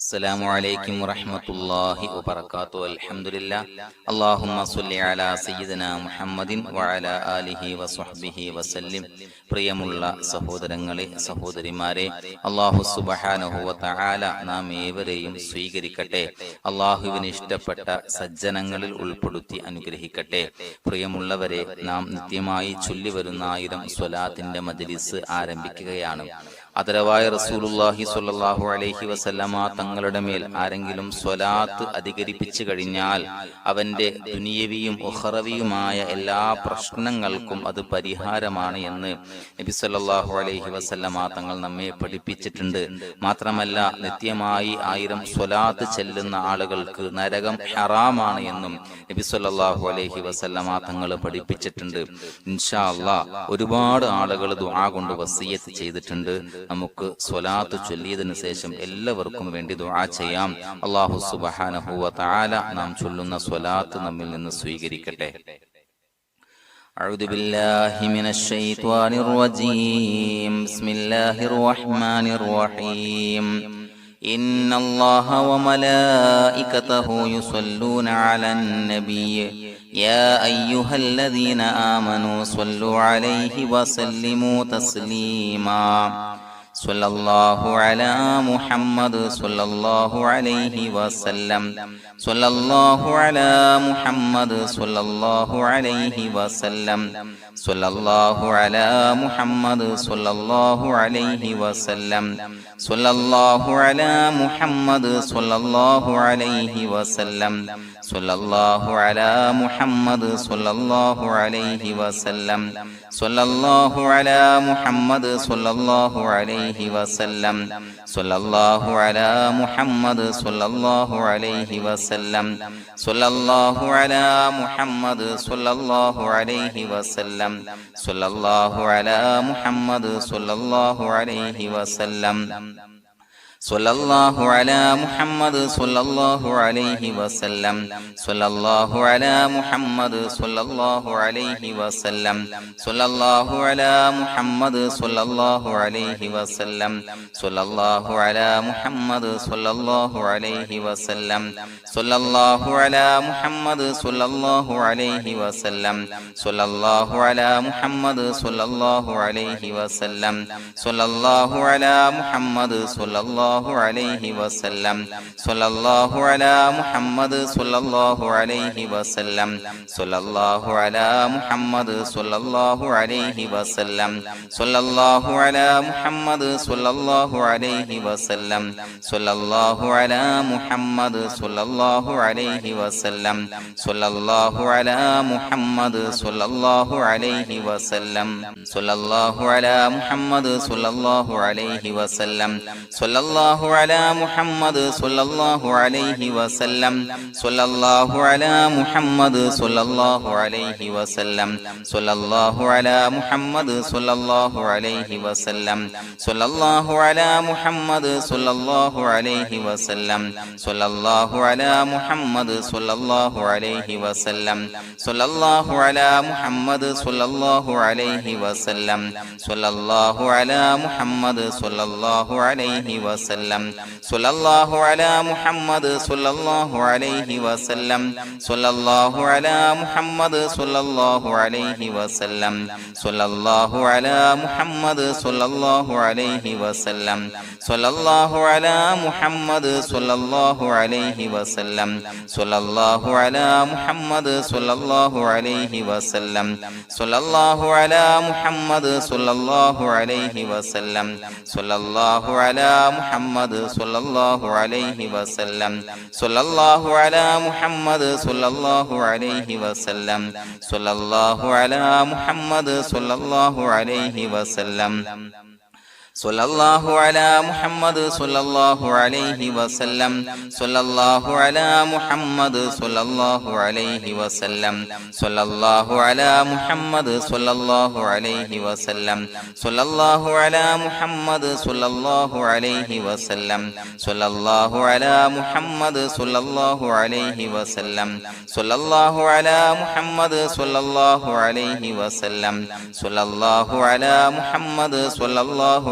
അസ്സലാമു അലൈക്കും വറഹ്മത്തുള്ളാഹി വബറകാതുഹു. അൽഹംദുലില്ലാഹ്. അല്ലാഹുമ്മ സ്വല്ലി അലാ സയ്യിദിനാ മുഹമ്മദിൻ വഅലാ ആലിഹി വസ്വഹ്ബിഹി വസല്ലിം. പ്രിയമുള്ള സഹോദരങ്ങളെ, സഹോദരിമാരെ, അല്ലാഹു സുബ്ഹാനഹു വ തആല നാം ഏവരെയും സ്വീകരിക്കട്ടെ. അല്ലാഹുവിന് ഇഷ്ടപ്പെട്ട സജ്ജനങ്ങളിൽ ഉൾപ്പെടുത്തി അനുഗ്രഹിക്കട്ടെ. പ്രിയമുള്ളവരെ, നാം നിത്യമായി ചൊല്ലിവരുന്ന 1000 സ്വലാത്തിന്റെ മജ്ലിസ് ആരംഭിക്കുകയാണ്. ആദരവായ റസൂലുള്ളാഹി സ്വല്ലല്ലാഹു അലൈഹി വസല്ലമ തങ്ങളുടെ മേൽ ആരെങ്കിലും സ്വലാത്ത് അധികരിപ്പിച്ചു കഴിഞ്ഞാൽ അവന്റെ ദുനിയവിയും ഉഖറവിയുമായ എല്ലാ പ്രശ്നങ്ങൾക്കും അത് പരിഹാരമാണ് എന്ന് നബി സല്ലല്ലാഹു അലൈഹി വസല്ലമ തങ്ങൾ നമ്മെ പഠിപ്പിച്ചിട്ടുണ്ട്. മാത്രമല്ല, നിത്യമായി 1000 സ്വലാത്ത് ചെല്ലുന്ന ആളുകൾക്ക് നരകം ഹറാമാണ് എന്നും നബി സല്ലല്ലാഹു അലൈഹി വസല്ലമ തങ്ങൾ പഠിപ്പിച്ചിട്ടുണ്ട്. ഇൻഷാ അല്ലാഹ് ഒരുപാട് ആളുകൾ ദുആ കൊണ്ട് വസിയത്ത് ചെയ്തിട്ടുണ്ട്. നമുക്ക് സ്വലാത്ത് ചൊല്ലിയതിനു ശേഷം എല്ലാവർക്കും വേണ്ടി ദുആ ചെയ്യാം. അല്ലാഹു സുബ്ഹാനഹു വ തആല നാം ചൊല്ലുന്ന സ്വലാത്ത് നമ്മിൽ നിന്ന് സ്വീകരിക്കട്ടെ. അഊദു ബില്ലാഹി മിനശ് ശൈത്വാനിർ റജീം. ബിസ്മില്ലാഹിർ റഹ്മാനിർ റഹീം. ഇന്നല്ലാഹ വ മലായികതഹു യുസല്ലൂന അലൻ നബിയ്യ് യാ അയ്യുഹല്ലദീന ആമനൂ സ്വല്ലു അലൈഹി വസല്ലിമൂ തസ്ലീമാ. സ്വല്ലല്ലാഹു അലാ മുഹമ്മദ് സ്വല്ലല്ലാഹു അലൈഹി വസല്ലം. സ്വല്ലല്ലാഹു അലാ മുഹമ്മദ് സ്വല്ലല്ലാഹു അലൈഹി വസല്ലം. സ്വല്ലല്ലാഹു അലാ മുഹമ്മദ് സ്വല്ലല്ലാഹു അലൈഹി വസല്ലം. സ്വല്ലല്ലാഹു അലാ മുഹമ്മദ് സ്വല്ലല്ലാഹു അലൈഹി വസല്ലം. സ്വല്ലല്ലാഹു അലാ മുഹമ്മദ് സ്വല്ലല്ലാഹു അലൈഹി വസല്ലം. സ്വല്ലല്ലാഹു അലാ മുഹമ്മദ് സ്വല്ലല്ലാഹു അലൈഹി വസല്ലം. സ്വല്ലല്ലാഹു അലാ മുഹമ്മദ് സ്വല്ലല്ലാഹു അലൈഹി വസല്ലം. സ്വല്ലല്ലാഹു അലാ മുഹമ്മദ് സ്വല്ലല്ലാഹു അലൈഹി വസല്ലം. സ്വല്ലല്ലാഹു അലാ മുഹമ്മദ് സ്വല്ലല്ലാഹു അലൈഹി വസല്ലം. സ്വല്ലല്ലാഹു അലാ മുഹമ്മദ് സ്വല്ലല്ലാഹു അലൈഹി വസല്ലം. സ്വല്ലല്ലാഹു അലാ മുഹമ്മദ് സ്വല്ലല്ലാഹു അലൈഹി വസല്ലം. സ്വല്ലല്ലാഹു അലാ മുഹമ്മദ് സ്വല്ലല്ലാഹു അലൈഹി വസല്ലം. സ്വല്ലല്ലാഹു അലാ മുഹമ്മദ് സ്വല്ലല്ലാഹു അലൈഹി വസല്ലം. സ്വല്ലല്ലാഹു അലാ മുഹമ്മദ് സ്വല്ലല്ലാഹു അലൈഹി വസല്ലം. സ്വല്ലല്ലാഹു അലാ മുഹമ്മദ് സ്വല്ലല്ലാഹു അലൈഹി വസല്ലം. സ്വല്ലല്ലാഹു അലാ മുഹമ്മദ് സ്വല്ലല്ലാഹു അലൈഹി വസല്ലം. സ്വല്ലല്ലാഹു അലാ മുഹമ്മദ് സ്വല്ലല്ലാഹു അലൈഹി വസല്ലം. സ്വല്ലല്ലാഹു അലാ മുഹമ്മദ് സ്വല്ലല്ലാഹു അലൈഹി വസല്ലം. സ്വല്ലല്ലാഹു അലാ മുഹമ്മദ് സ്വല്ലല്ലാഹു അലൈഹി വസല്ലം. സ്വല്ലല്ലാഹു അലാ മുഹമ്മദ് സ്വല്ലല്ലാഹു അലൈഹി വസല്ലം. സ്വല്ലല്ലാഹു അലാ മുഹമ്മദ് സ്വല്ലല്ലാഹു അലൈഹി വസല്ലം. സ്വല്ലല്ലാഹു അലാ മുഹമ്മദ് സ്വല്ലല്ലാഹു അലൈഹി വസല്ലം. സ്വല്ലല്ലാഹു അലാ മുഹമ്മദ് സ്വല്ലല്ലാഹു അലൈഹി വസല്ലം. സ്വല്ലല്ലാഹു അലാ മുഹമ്മദ് സ്വല്ലല്ലാഹു അലൈഹി വസല്ലം. സ്വല്ലല്ലാഹു അലാ മുഹമ്മദ് സ്വല്ലല്ലാഹു അലൈഹി വസല്ലം. സ്വല്ലല്ലാഹു അലാ മുഹമ്മദ് സ്വല്ലല്ലാഹു അലൈഹി വസല്ലം. സ്വല്ലല്ലാഹു അലാ മുഹമ്മദ് സ്വല്ലല്ലാഹു അലൈഹി വസല്ലം. സ്വല്ലല്ലാഹു അലാ മുഹമ്മദ് സ്വല്ലല്ലാഹു അലൈഹി വസല്ലം. സ്വല്ലല്ലാഹു അലാ മുഹമ്മദ് സ്വല്ലല്ലാഹു അലൈഹി വസല്ലം. സ്വല്ലല്ലാഹു അലാ മുഹമ്മദ് സ്വല്ലല്ലാഹു അലൈഹി വസല്ലം. സ്വല്ലല്ലാഹു അലാ മുഹമ്മദ് സ്വല്ലല്ലാഹു അലൈഹി വസല്ലം. സ്വല്ലല്ലാഹു അലാ മുഹമ്മദ് സ്വല്ലല്ലാഹു അലൈഹി വസല്ലം. സ്വല്ലല്ലാഹു അലാ മുഹമ്മദ് സ്വല്ലല്ലാഹു അലൈഹി വസല്ലം. സ്വല്ലല്ലാഹു അലാ മുഹമ്മദ് സ്വല്ലല്ലാഹു അലൈഹി വസല്ലം. സ്വല്ലല്ലാഹു അലാ മുഹമ്മദ് സ്വല്ലല്ലാഹു അലൈഹി വസല്ലം. സ്വല്ലല്ലാഹു അലാ മുഹമ്മദ് സ്വല്ലല്ലാഹു അലൈഹി വസല്ലം. സ്വല്ലല്ലാഹു അലാ മുഹമ്മദ് സ്വല്ലല്ലാഹു അലൈഹി വസല്ലം. സ്വല്ലല്ലാഹു അലാ മുഹമ്മദ് സ്വല്ലല്ലാഹു അലൈഹി വസല്ലം. സ്വല്ലല്ലാഹു അലാ മുഹമ്മദ് സ്വല്ലല്ലാഹു അലൈഹി വസല്ലം. സ്വല്ലല്ലാഹു അലാ മുഹമ്മദ് സ്വല്ലല്ലാഹു അലൈഹി വസല്ലം. സ്വല്ലല്ലാഹു അലാ മുഹമ്മദ് സ്വല്ലല്ലാഹു അലൈഹി വസല്ലം. സ്വല്ലല്ലാഹു അലാ മുഹമ്മദ് സ്വല്ലല്ലാഹു അലൈഹി വസല്ലം. സ്വല്ലല്ലാഹു അലാ മുഹമ്മദ് സ്വല്ലല്ലാഹു അലൈഹി വസല്ലം. സ്വല്ലല്ലാഹു അലാ മുഹമ്മദ് സ്വല്ലല്ലാഹു അലൈഹി വസല്ലം. സ്വല്ലല്ലാഹു അലാ മുഹമ്മദ് സ്വല്ലല്ലാഹു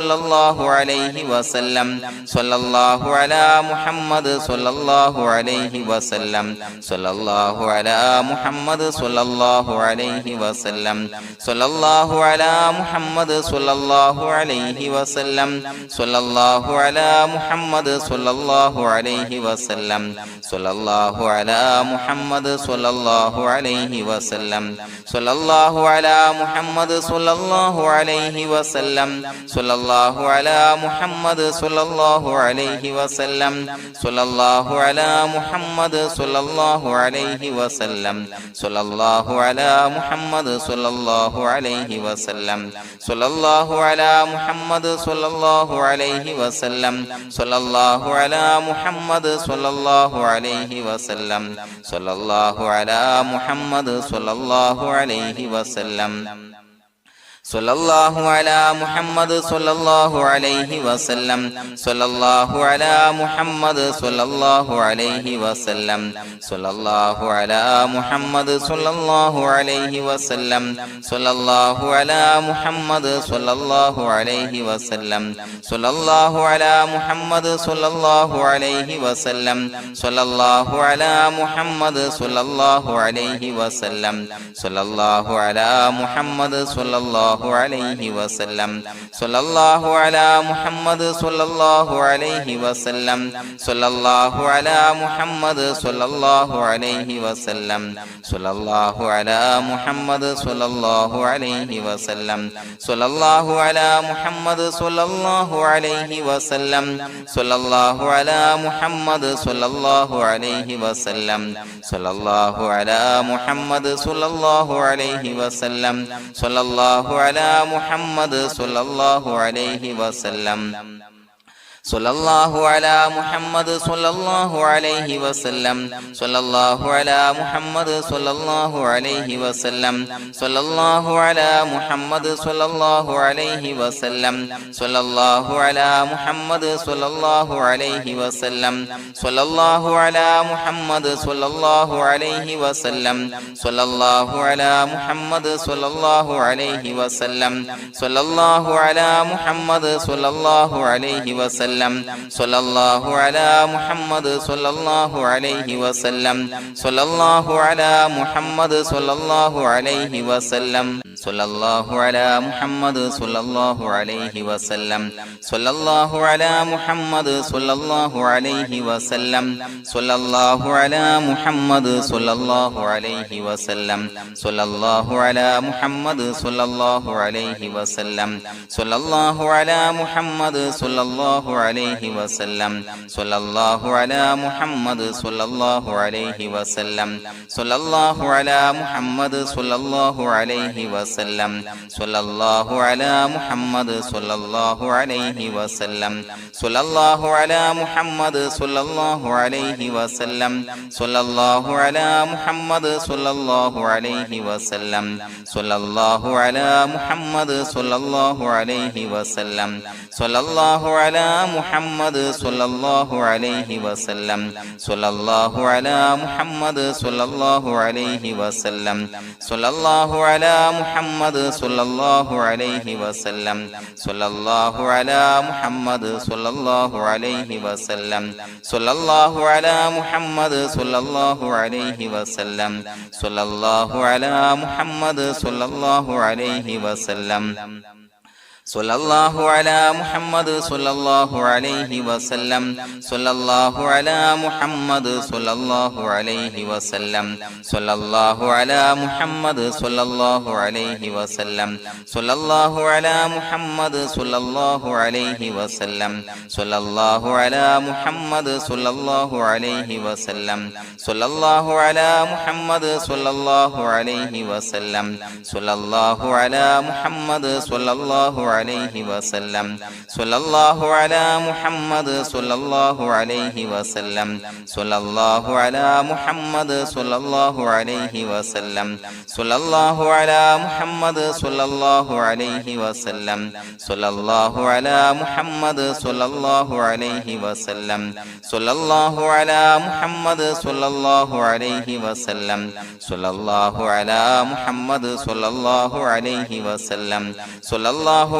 സ്വല്ലല്ലാഹു അലൈഹി വസല്ലം സ്വല്ലല്ലാഹു അലാ മുഹമ്മദ് സ്വല്ലല്ലാഹു അലൈഹി വസല്ലം സ്വല്ലല്ലാഹു അലാ മുഹമ്മദ് സ്വല്ലല്ലാഹു അലൈഹി വസല്ലം സ്വല്ലല്ലാഹു അലാ മുഹമ്മദ് സ്വല്ലല്ലാഹു അലൈഹി വസല്ലം സ്വല്ലല്ലാഹു അലാ മുഹമ്മദ് സ്വല്ലല്ലാഹു അലൈഹി വസല്ലം സ്വല്ലല്ലാഹു അലാ മുഹമ്മദ് സ്വല്ലല്ലാഹു അലൈഹി വസല്ലം സ്വല്ലല്ലാഹു അലാ മുഹമ്മദ് സ്വല്ലല്ലാഹു അലൈഹി വസല്ലം സ്വല്ലല്ലാഹു അലാ മുഹമ്മദ് സ്വല്ലല്ലാഹു അലൈഹി വസല്ലം സ്വല്ലല്ലാഹു അലാ മുഹമ്മദ് സ്വല്ലല്ലാഹു അലൈഹി വസല്ലം സ്വല്ലല്ലാഹു അലാ മുഹമ്മദ് സ്വല്ലല്ലാഹു അലൈഹി വസല്ലം സ്വല്ലല്ലാഹു അലാ മുഹമ്മദ് സ്വല്ലല്ലാഹു അലൈഹി വസല്ലം സ്വല്ലല്ലാഹു അലാ മുഹമ്മദ് സ്വല്ലല്ലാഹു അലൈഹി വസല്ലം സ്വല്ലല്ലാഹു അലാ മുഹമ്മദ് സ്വല്ലല്ലാഹു അലൈഹി വസല്ലം സ്വല്ലല്ലാഹു അലാ മുഹമ്മദ് സ്വല്ലല്ലാഹു അലൈഹി വസല്ലം സ്വല്ലല്ലാഹു അലാ മുഹമ്മദ് സ്വല്ലല്ലാഹു അലൈഹി വസല്ലം സ്വല്ലല്ലാഹു അലാ മുഹമ്മദ് സ്വല്ലല്ലാഹു അലൈഹി വസല്ലം സ്വല്ലല്ലാഹു അലാ മുഹമ്മദ് സ്വല്ലല്ലാഹു അലൈഹി വസല്ലം സ്വല്ലല്ലാഹു അലാ മുഹമ്മദ് സ്വല്ലല്ലാഹു അലൈഹി വസല്ലം സ്വല്ലല്ലാഹു അലാ മുഹമ്മദ് സ്വല്ലല്ലാഹു അലൈഹി വസല്ലം സ്വല്ലല്ലാഹു അലാ മുഹമ്മദ് സ്വല്ലല്ലാഹു അലൈഹി വസല്ലം സ്വല്ലല്ലാഹു അലാ മുഹമ്മദ് സ്വല്ലല്ലാഹു അലൈഹി വസല്ലം സ്വല്ലല്ലാഹു അലാ മുഹമ്മദ് സ്വല്ലല്ലാഹു അലൈഹി വസല്ലം സ്വല്ലല്ലാഹു അലാ മുഹമ്മദ് സ്വല്ലല്ലാഹു അലൈഹി വസല്ലം സ്വല്ലല്ലാഹു അലാ മുഹമ്മദ് സ്വല്ലല്ലാഹു അലൈഹി വസല്ലം സ്വല്ലല്ലാഹു അലാ മുഹമ്മദ് സ്വല്ലല്ലാഹു അലൈഹി വസല്ലം സ്വല്ലല്ലാഹു അലാ മുഹമ്മദ് സ്വല്ലല്ലാഹു അലൈഹി വസല്ലം സ്വല്ലല്ലാഹു അലാ മുഹമ്മദ് സ്വല്ലല്ലാഹു അലൈഹി വസല്ലം സ്വല്ലല്ലാഹു അലാ മുഹമ്മദ് സ്വല്ലല്ലാഹു അലൈഹി വസല്ലം സ്വല്ലല്ലാഹു അലാ മുഹമ്മദ് സ്വല്ലല്ലാഹു അലൈഹി വസല്ലം സ്വല്ലല്ലാഹു അലാ മുഹമ്മദ് സ്വല്ലല്ലാഹു അലൈഹി വസല്ലം സ്വല്ലല്ലാഹു അലാ മുഹമ്മദ് സ്വല്ലല്ലാഹു അലൈഹി വസല്ലം സ്വല്ലല്ലാഹു അലാ മുഹമ്മദ് സ്വല്ലല്ലാഹു അലൈഹി വസല്ലം സ്വല്ലല്ലാഹു അലാ മുഹമ്മദ് സ്വല്ലല്ലാഹു അലൈഹി വസല്ലം സ്വല്ലല്ലാഹു അലാ മുഹമ്മദ് സ്വല്ലല്ലാഹു അലൈഹി വസല്ലം സ്വല്ലല്ലാഹു അലാ മുഹമ്മദ് സ്വല്ലല്ലാഹു അലൈഹി വസല്ലം സ്വല്ലല്ലാഹു അലാ മുഹമ്മദ് സ്വല്ലല്ലാഹു അലൈഹി വസല്ലം സ്വല്ലല്ലാഹു അലാ മുഹമ്മദ് സ്വല്ലല്ലാഹു അലൈഹി വസല്ലം സ്വല്ലല്ലാഹു അലാ മുഹമ്മദ് സ്വല്ലല്ലാഹു അലൈഹി വസല്ലം സ്വല്ലല്ലാഹു അലാ മുഹമ്മദ് സ്വല്ലല്ലാഹു അലൈഹി വസല്ലം സ്വല്ലല്ലാഹു അലാ മുഹമ്മദ് സ്വല്ലല്ലാഹു അലൈഹി വസല്ലം സ്വല്ലല്ലാഹു അലാ മുഹമ്മദ് സ്വല്ലല്ലാഹു അലൈഹി വസല്ലം സ്വല്ലല്ലാഹു അലാ മുഹമ്മദ് സ്വല്ലല്ലാഹു അലൈഹി വസല്ലം സ്വല്ലല്ലാഹു അലാ മുഹമ്മദ് സ്വല്ലല്ലാഹു അലൈഹി വസല്ലം സ്വല്ലല്ലാഹു അലാ മുഹമ്മദ് സ്വല്ലല്ലാഹു അലൈഹി വസല്ലം സ്വല്ലല്ലാഹു അലാ മുഹമ്മദ് സ്വല്ലല്ലാഹു അലൈഹി വസല്ലം സ്വല്ലല്ലാഹു അലാ മുഹമ്മദ് സ്വല്ലല്ലാഹു അലൈഹി വസല്ലം സ്വല്ലല്ലാഹു അലാ മുഹമ്മദ് സ്വല്ലല്ലാഹു അലൈഹി വസല്ലം സ്വല്ലല്ലാഹു അലാ മുഹമ്മദ് സ്വല്ലല്ലാഹു അലൈഹി വസല്ലം സ്വല്ലല്ലാഹു അലാ മുഹമ്മദ് സ്വല്ലല്ലാഹു അലൈഹി വസല്ലം സ്വല്ലല്ലാഹു അലാ മുഹമ്മദ് സ്വല്ലല്ലാഹു അലൈഹി വസല്ലം സ്വല്ലല്ലാഹു അലാ മുഹമ്മദ് സ്വല്ലല്ലാഹു അലൈഹി വസല്ലം സ്വല്ലല്ലാഹു അലാ മുഹമ്മദ് സ്വല്ലല്ലാഹു അലൈഹി വസല്ലം സ്വല്ലല്ലാഹു അലാ മുഹമ്മദ് സ്വല്ലല്ലാഹു അലൈഹി വസല്ലം സ്വല്ലല്ലാഹു അലാ മുഹമ്മദ് സ്വല്ലല്ലാഹു അലൈഹി വസല്ലം സ്വല്ലല്ലാഹു അലാ മുഹമ്മദ് സ്വല്ലല്ലാഹു അലൈഹി വസല്ലം സ്വല്ലല്ലാഹു അലാ മുഹമ്മദ് സ്വല്ലല്ലാഹു അലൈഹി വസല്ലം സ്വല്ലല്ലാഹു അലാ മുഹമ്മദ് സ്വല്ലല്ലാഹു അലൈഹി വസല്ലം സ്വല്ലല്ലാഹു അലാ മുഹമ്മദ് സ്വല്ലല്ലാഹു അലൈഹി വസല്ലം സ്വല്ലല്ലാഹു അലാ മുഹമ്മദ് സ്വല്ലല്ലാഹു അലൈഹി വസല്ലം സ്വല്ലല്ലാഹു അലാ മുഹമ്മദ് സ്വല്ലല്ലാഹു അലൈഹി വസല്ലം സ്വല്ലല്ലാഹു അലാ മുഹമ്മദ് സ്വല്ലല്ലാഹു അലൈഹി വസല്ലം സ്വല്ലല്ലാഹു അലാ മുഹമ്മദ് സ്വല്ലല്ലാഹു അലൈഹി വസല്ലം സ്വല്ലല്ലാഹു അലാ മുഹമ്മദ് സ്വല്ലല്ലാഹു അലൈഹി വസല്ലം സ്വല്ലല്ലാഹു അലാ മുഹമ്മദ് സ്വല്ലല്ലാഹു അലൈഹി വസല്ലം സ്വല്ലല്ലാഹു അലാ മുഹമ്മദ് സ്വല്ലല്ലാഹു അലൈഹി വസല്ലം സ്വല്ലല്ലാഹു അലാ മുഹമ്മദ് സ്വല്ലല്ലാഹു അലൈഹി വസല്ലം സ്വല്ലല്ലാഹു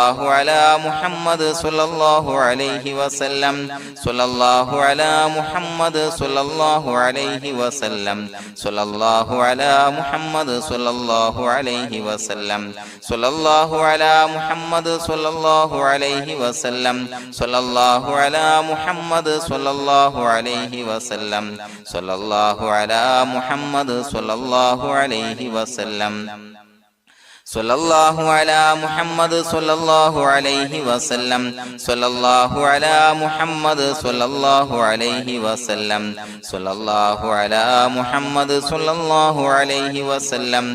സ്വല്ലല്ലാഹു അലാ മുഹമ്മദ് സ്വല്ലല്ലാഹു അലൈഹി വസല്ലം സ്വല്ലല്ലാഹു അലാ മുഹമ്മദ് സ്വല്ലല്ലാഹു അലൈഹി വസല്ലം സ്വല്ലല്ലാഹു അലാ മുഹമ്മദ് സ്വല്ലല്ലാഹു അലൈഹി വസല്ലം സ്വല്ലല്ലാഹു അലാ മുഹമ്മദ് സ്വല്ലല്ലാഹു അലൈഹി വസല്ലം സ്വല്ലല്ലാഹു അലാ മുഹമ്മദ് സ്വല്ലല്ലാഹു അലൈഹി വസല്ലം സ്വല്ലല്ലാഹു അലാ മുഹമ്മദ് സ്വല്ലല്ലാഹു അലൈഹി വസല്ലം സ്വല്ലല്ലാഹു അലാ മുഹമ്മദ് സ്വല്ലല്ലാഹു അലൈഹി വസല്ലം സ്വല്ലല്ലാഹു അലാ മുഹമ്മദ് സ്വല്ലല്ലാഹു അലൈഹി വസല്ലം സ്വല്ലല്ലാഹു അലാ മുഹമ്മദ് സ്വല്ലല്ലാഹു അലൈഹി വസല്ലം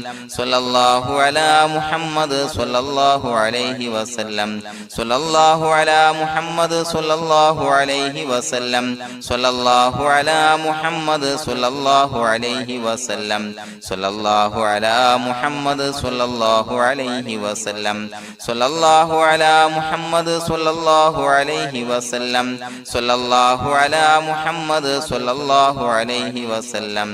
സ്വല്ലല്ലാഹു അലാ മുഹമ്മദ് സ്വല്ലല്ലാഹു അലൈഹി വസല്ലം സ്വല്ലല്ലാഹു അലാ മുഹമ്മദ് സ്വല്ലല്ലാഹു അലൈഹി വസല്ലം സ്വല്ലല്ലാഹു അലാ മുഹമ്മദ് സ്വല്ലല്ലാഹു അലൈഹി വസല്ലം സ്വല്ലല്ലാഹു അലാ മുഹമ്മദ് സ്വല്ലല്ലാഹു അലൈഹി വസല്ലം സ്വല്ലല്ലാഹു അലാ മുഹമ്മദ് സ്വല്ലല്ലാഹു അലൈഹി വസല്ലം സ്വല്ലല്ലാഹു അലാ മുഹമ്മദ് സ്വല്ലല്ലാഹു അലൈഹി വസല്ലം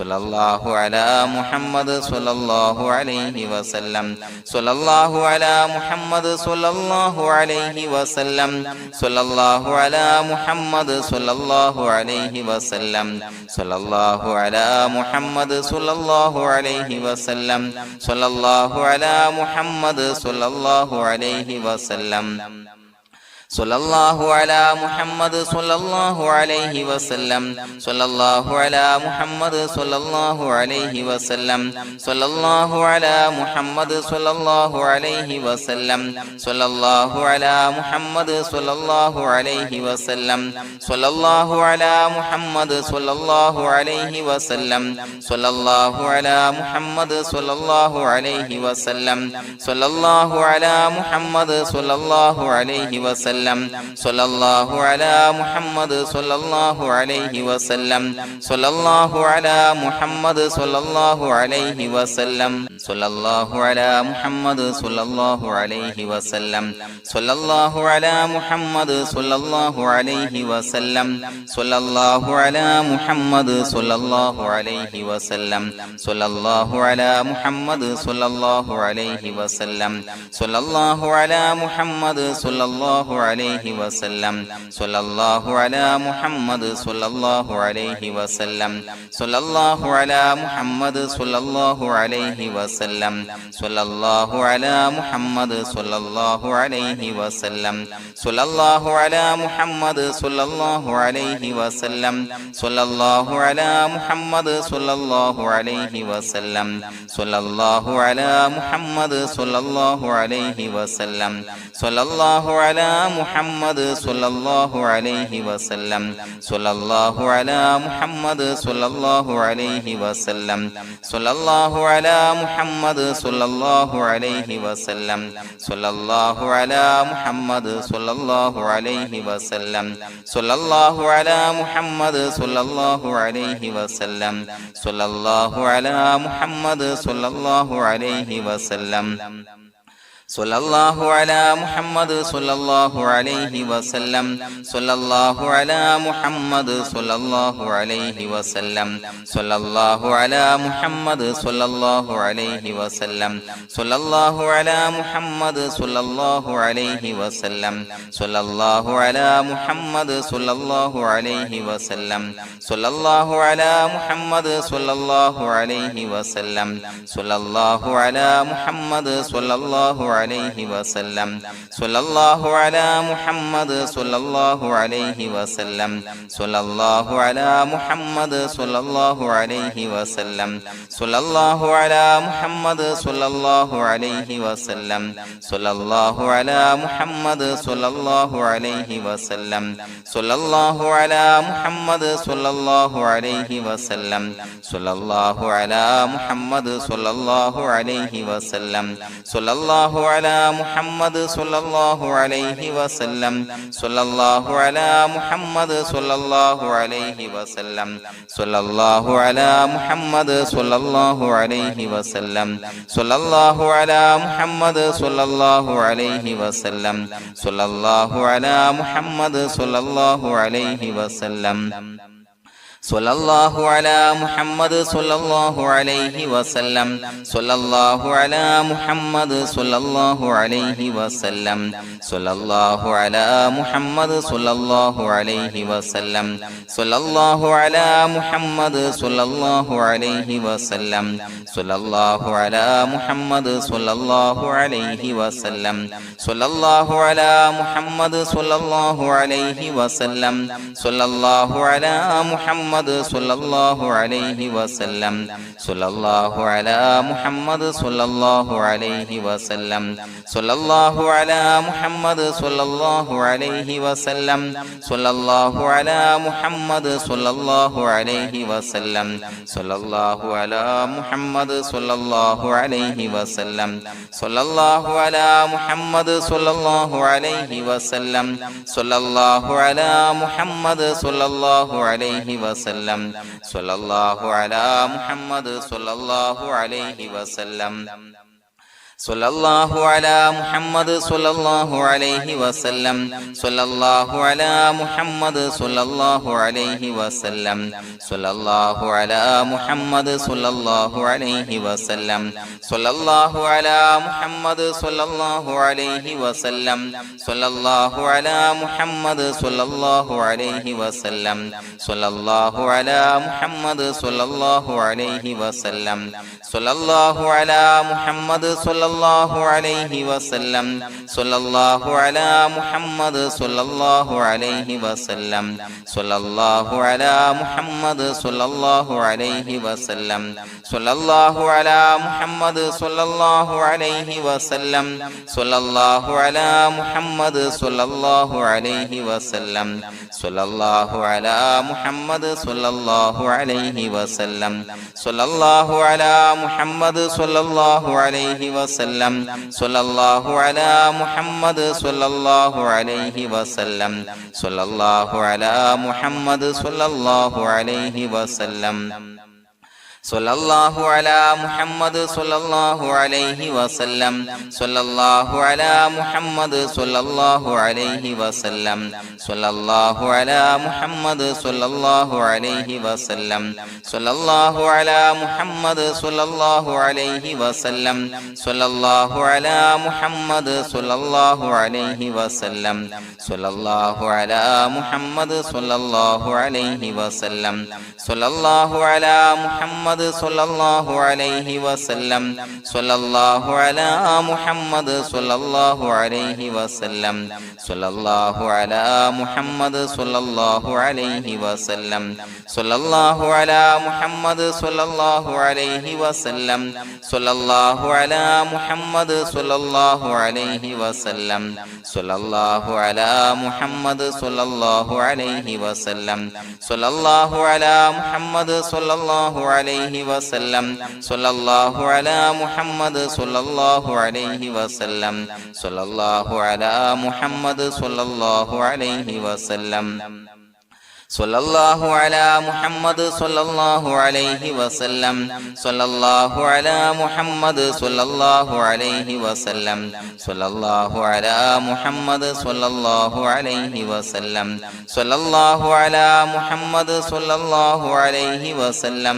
സ്വല്ലല്ലാഹു അലാ മുഹമ്മദ് സ്വല്ലല്ലാഹു അലൈഹി വസല്ലം സ്വല്ലല്ലാഹു അലാ മുഹമ്മദ് സ്വല്ലല്ലാഹു അലൈഹി വസല്ലം സ്വല്ലല്ലാഹു അലാ മുഹമ്മദ് സ്വല്ലല്ലാഹു അലൈഹി വസല്ലം സ്വല്ലല്ലാഹു അലാ മുഹമ്മദ് സ്വല്ലല്ലാഹു അലൈഹി വസല്ലം സ്വല്ലല്ലാഹു അലാ മുഹമ്മദ് സ്വല്ലല്ലാഹു അലൈഹി വസല്ലം സ്വല്ലല്ലാഹു അലാ മുഹമ്മദ് സ്വല്ലല്ലാഹു അലൈഹി വസല്ലം സ്വല്ലല്ലാഹു അലാ മുഹമ്മദ് സ്വല്ലല്ലാഹു അലൈഹി വസല്ലം സ്വല്ലല്ലാഹു അലാ മുഹമ്മദ് സ്വല്ലല്ലാഹു അലൈഹി വസല്ലം സ്വല്ലല്ലാഹു അലാ മുഹമ്മദ് സ്വല്ലല്ലാഹു അലൈഹി വസല്ലം സ്വല്ലല്ലാഹു അലാ മുഹമ്മദ് സ്വല്ലല്ലാഹു അലൈഹി വസല്ലം സ്വല്ലല്ലാഹു അലാ മുഹമ്മദ് സ്വല്ലല്ലാഹു അലൈഹി വസല്ലം സ്വല്ലല്ലാഹു അലാ മുഹമ്മദ് സ്വല്ലല്ലാഹു അലൈഹി വസല്ലം സ്വല്ലല്ലാഹു അലാ മുഹമ്മദ് സ്വല്ലല്ലാഹു അലൈഹി വസല്ലം സ്വല്ലല്ലാഹു അലാ മുഹമ്മദ് സ്വല്ലല്ലാഹു അലൈഹി വസല്ലം സ്വല്ലല്ലാഹു അലാ മുഹമ്മദ് സ്വല്ലല്ലാഹു അലൈഹി വസല്ലം സ്വല്ലല്ലാഹു അലാ മുഹമ്മദ് സ്വല്ലല്ലാഹു അലൈഹി വസല്ലം സ്വല്ലല്ലാഹു അലാ മുഹമ്മദ് സ്വല്ലല്ലാഹു അലൈഹി വസല്ലം സ്വല്ലല്ലാഹു അലാ മുഹമ്മദ് സ്വല്ലല്ലാഹു അലൈഹി വസല്ലം സ്വല്ലല്ലാഹു അലാ മുഹമ്മദ് സ്വല്ലല്ലാഹു അലൈഹി വസല്ലം സ്വല്ലല്ലാഹു അലാ മുഹമ്മദ് സ്വല്ലല്ലാഹു അലൈഹി വസല്ലം സ്വല്ലല്ലാഹു അലാ മുഹമ്മദ് സ്വല്ലല്ലാഹു അലൈഹി വസല്ലം സ്വല്ലല്ലാഹു അലാ മുഹമ്മദ് സ്വല്ലല്ലാഹു അലൈഹി വസല്ലം സ്വല്ലല്ലാഹു അലാ മുഹമ്മദ് സ്വല്ലല്ലാഹു അലൈഹി വസല്ലം സ്വല്ലല്ലാഹു അലാ മുഹമ്മദ് സ്വല്ലല്ലാഹു അലൈഹി വസല്ലം സ്വല്ലല്ലാഹു അലാ മുഹമ്മദ് സ്വല്ലല്ലാഹു അലൈഹി വസല്ലം സ്വല്ലല്ലാഹു അലാ മുഹമ്മദ് സ്വല്ലല്ലാഹു അലൈഹി വസല്ലം സ്വല്ലല്ലാഹു അലാ മുഹമ്മദ് സ്വല്ലല്ലാഹു അലൈഹി വസല്ലം സ്വല്ലല്ലാഹു അലാ മുഹമ്മദ് സ്വല്ലല്ലാഹു അലൈഹി വസല്ലം സ്വല്ലല്ലാഹു അലാ മുഹമ്മദ് സ്വല്ലല്ലാഹു അലൈഹി വസല്ലം സ്വല്ലല്ലാഹു അലാ മുഹമ്മദ് സ്വല്ലല്ലാഹു അലൈഹി വസല്ലം സ്വല്ലല്ലാഹു അലാ മുഹമ്മദ് സ്വല്ലല്ലാഹു അലൈഹി വസല്ലം സ്വല്ലല്ലാഹു അലാ മുഹമ്മദ് സ്വല്ലല്ലാഹു അലൈഹി വസല്ലം സ്വല്ലല്ലാഹു അലാ മുഹമ്മദ് സ്വല്ലല്ലാഹു അലൈഹി വസല്ലം സ്വല്ലല്ലാഹു അലാ മുഹമ്മദ് സ്വല്ലല്ലാഹു അലൈഹി വസല്ലം സ്വല്ലല്ലാഹു അലാ മുഹമ്മദ് സ്വല്ലല്ലാഹു അലൈഹി വസല്ലം സ്വല്ലല്ലാഹു അലാ മുഹമ്മദ് സ്വല്ലല്ലാഹു അലൈഹി വസല്ലം സ്വല്ലല്ലാഹു അലാ മുഹമ്മദ് സ്വല്ലല്ലാഹു അലൈഹി വസല്ലം സ്വല്ലല്ലാഹു അലാ മുഹമ്മദ് സ്വല്ലല്ലാഹു അലൈഹി വസല്ലം സ്വല്ലല്ലാഹു അലാ മുഹമ്മദ് സ്വല്ലല്ലാഹു അലൈഹി വസല്ലം സ്വല്ലല്ലാഹു അലാ മുഹമ്മദ് സ്വല്ലല്ലാഹു അലൈഹി വസല്ലം സ്വല്ലല്ലാഹു അലാ മുഹമ്മദ് സ്വല്ലല്ലാഹു അലൈഹി വസല്ലം സ്വല്ലല്ലാഹു അലാ മുഹമ്മദ് സ്വല്ലല്ലാഹു അലൈഹി വസല്ലം സ്വല്ലല്ലാഹു അലാ മുഹമ്മദ് സ്വല്ലല്ലാഹു അലൈഹി വസല്ലം സ്വല്ലല്ലാഹു അലാ മുഹമ്മദ് സ്വല്ലല്ലാഹു അലൈഹി വസല്ലം സ്വല്ലല്ലാഹു അലാ മുഹമ്മദ് സ്വല്ലല്ലാഹു അലൈഹി വസല്ലം സ്വല്ലല്ലാഹു അലാ മുഹമ്മദ് സ്വല്ലല്ലാഹു അലൈഹി വസല്ലം സ്വല്ലല്ലാഹു അലാ മുഹമ്മദ് സ്വല്ലല്ലാഹു അലൈഹി വസല്ലം സ്വല്ലല്ലാഹു അലാ മുഹമ്മദ് സ്വല്ലല്ലാഹു അലൈഹി വസല്ലം സ്വല്ലല്ലാഹു അലാ മുഹമ്മദ് സ്വല്ലല്ലാഹു അലൈഹി വസല്ലം സ്വല്ലല്ലാഹു അലാ മുഹമ്മദ് സ്വല്ലല്ലാഹു അലൈഹി വസല്ലം സ്വല്ലല്ലാഹു അലാ മുഹമ്മദ് സ്വല്ലല്ലാഹു അലൈഹി വസല്ലം സ്വല്ലല്ലാഹു അലാ മുഹമ്മദ് സ്വല്ലല്ലാഹു അലൈഹി വസല്ലം സ്വല്ലല്ലാഹു അലാ മുഹമ്മദ് സ്വല്ലല്ലാഹു അലൈഹി വസല്ലം സ്വല്ലല്ലാഹു അലാ മുഹമ്മദ് സ്വല്ലല്ലാഹു അലൈഹി വസല്ലം സ്വല്ലല്ലാഹു അലാ മുഹമ്മദ് സ്വല്ലല്ലാഹു അലൈഹി വസല്ലം സ്വല്ലല്ലാഹു അലാ മുഹമ്മദ് സ്വല്ലല്ലാഹു അലൈഹി വസല്ലം സ്വല്ലല്ലാഹു അലാ മുഹമ്മദ് സ്വല്ലല്ലാഹു അലൈഹി വസല്ലം സ്വല്ലല്ലാഹു അലാ മുഹമ്മദ് സ്വല്ലല്ലാഹു അലൈഹി വസല്ലം സ്വല്ലല്ലാഹു അലാ മുഹമ്മദ് സ്വല്ലല്ലാഹു അലൈഹി വസല്ലം സ്വല്ലല്ലാഹു അലാ മുഹമ്മദ് സ്വല്ലല്ലാഹു അലൈഹി വസല്ലം സ്വല്ലല്ലാഹു അലാ മുഹമ്മദ് സ്വല്ലല്ലാഹു അലൈഹി വസല്ലം സ്വല്ലല്ലാഹു അലാ മുഹമ്മദ് സ്വല്ലല്ലാഹു അലൈഹി വസല്ലം സ്വല്ലല്ലാഹു അലാ മുഹമ്മദ് സ്വല്ലല്ലാഹു അലൈഹി വസല്ലം സ്വല്ലല്ലാഹു അലാ മുഹമ്മദ് സ്വല്ലല്ലാഹു അലൈഹി വസല്ലം സ്വല്ലല്ലാഹു അലാ മുഹമ്മദ് സ്വല്ലല്ലാഹു അലൈഹി വസല്ലം സ്വല്ലല്ലാഹു അലാ മുഹമ്മദ് സ്വല്ലല്ലാഹു അലൈഹി വസല്ലം സ്വല്ലല്ലാഹു അലാ മുഹമ്മദ് സ്വല്ലല്ലാഹു അലൈഹി വസല്ലം സ്വല്ലല്ലാഹു അലാ മുഹമ്മദ് സ്വല്ലല്ലാഹു അലൈഹി വസല്ലം സ്വല്ലല്ലാഹു അലാ മുഹമ്മദ് സ്വല്ലല്ലാഹു അലൈഹി വസല്ലം സ്വല്ലല്ലാഹു അലാ മുഹമ്മദ് സ്വല്ലല്ലാഹു അലൈഹി വസല്ലം സ്വല്ലല്ലാഹു അലാ മുഹമ്മദ് സ്വല്ലല്ലാഹു അലൈഹി വസല്ലം സ്വല്ലല്ലാഹു അലാ മുഹമ്മദ് സ്വല്ലല്ലാഹു അലൈഹി വസല്ലം സ്വല്ലല്ലാഹു അലാ മുഹമ്മദ് സ്വല്ലല്ലാഹു അലൈഹി വസല്ലം സ്വല്ലല്ലാഹു അലാ മുഹമ്മദ് സ്വല്ലല്ലാഹു അലൈഹി വസല്ലം സ്വല്ലല്ലാഹു അലാ മുഹമ്മദ് സ്വല്ലല്ലാഹു അലൈഹി വസല്ലം സ്വല്ലല്ലാഹു അലാ മുഹമ്മദ് സ്വല്ലല്ലാഹു അലൈഹി വസല്ലം സ്വല്ലല്ലാഹു അലാ മുഹമ്മദ് സ്വല്ലല്ലാഹു അലൈഹി വസല്ലം സ്വല്ലല്ലാഹു അലാ മുഹമ്മദ് സ്വല്ലല്ലാഹു അലൈഹി വസല്ലം സ്വല്ലല്ലാഹു അലാ മുഹമ്മദ് സ്വല്ലല്ലാഹു അലൈഹി വസല്ലം സ്വല്ലല്ലാഹു അലാ മുഹമ്മദ് സ്വല്ലല്ലാഹു അലൈഹി വസല്ലം സ്വല്ലല്ലാഹു അലാ മുഹമ്മദ് സ്വല്ലല്ലാഹു അലൈഹി വസല്ലം സ്വല്ലല്ലാഹു അലാ മുഹമ്മദ് സ്വല്ലല്ലാഹു അലൈഹി വസല്ലം സ്വല്ലല്ലാഹു അലാ മുഹമ്മദ് സ്വല്ലല്ലാഹു അലൈഹി വസല്ലം സ്വല്ലല്ലാഹു അലാ മുഹമ്മദ് സ്വല്ലല്ലാഹു അലൈഹി വസല്ലം സ്വല്ലല്ലാഹു അലാ മുഹമ്മദ് സ്വല്ലല്ലാഹു അലൈഹി വസല്ലം സ്വല്ലല്ലാഹു അലാ മുഹമ്മദ് സ്വല്ലല്ലാഹു അലൈഹി വസല്ലം സ്വല്ലല്ലാഹു അലാ മുഹമ്മദ് സ്വല്ലല്ലാഹു അലൈഹി വസല്ലം സ്വല്ലല്ലാഹു അലാ മുഹമ്മദ് സ്വല്ലല്ലാഹു അലൈഹി വസല്ലം സ്വല്ലല്ലാഹു അലാ മുഹമ്മദ് സ്വല്ലല്ലാഹു അലൈഹി വസല്ലം സ്വല്ലല്ലാഹു അലാ മുഹമ്മദ് സ്വല്ലല്ലാഹു അലൈഹി വസല്ലം സ്വല്ലല്ലാഹു അലാ മുഹമ്മദ് സ്വല്ലല്ലാഹു അലൈഹി വസല്ലം സ്വല്ലല്ലാഹു അലാ മുഹമ്മദ് സ്വല്ലല്ലാഹു അലൈഹി വസല്ലം സ്വല്ലല്ലാഹു അലാ മുഹമ്മദ് സ്വല്ലല്ലാഹു അലൈഹി വസല്ലം സ്വല്ലല്ലാഹു അലാ മുഹമ്മദ് സ്വല്ലല്ലാഹു അലൈഹി വസല്ലം സ്വല്ലല്ലാഹു അലാ മുഹമ്മദ് സ്വല്ലല്ലാഹു അലൈഹി വസല്ലം സ്വല്ലല്ലാഹു അലാ മുഹമ്മദ് സ്വല്ലല്ലാഹു അലൈഹി വസല്ലം സ്വല്ലല്ലാഹു അലാ മുഹമ്മദ് സ്വല്ലല്ലാഹു അലൈഹി വസല്ലം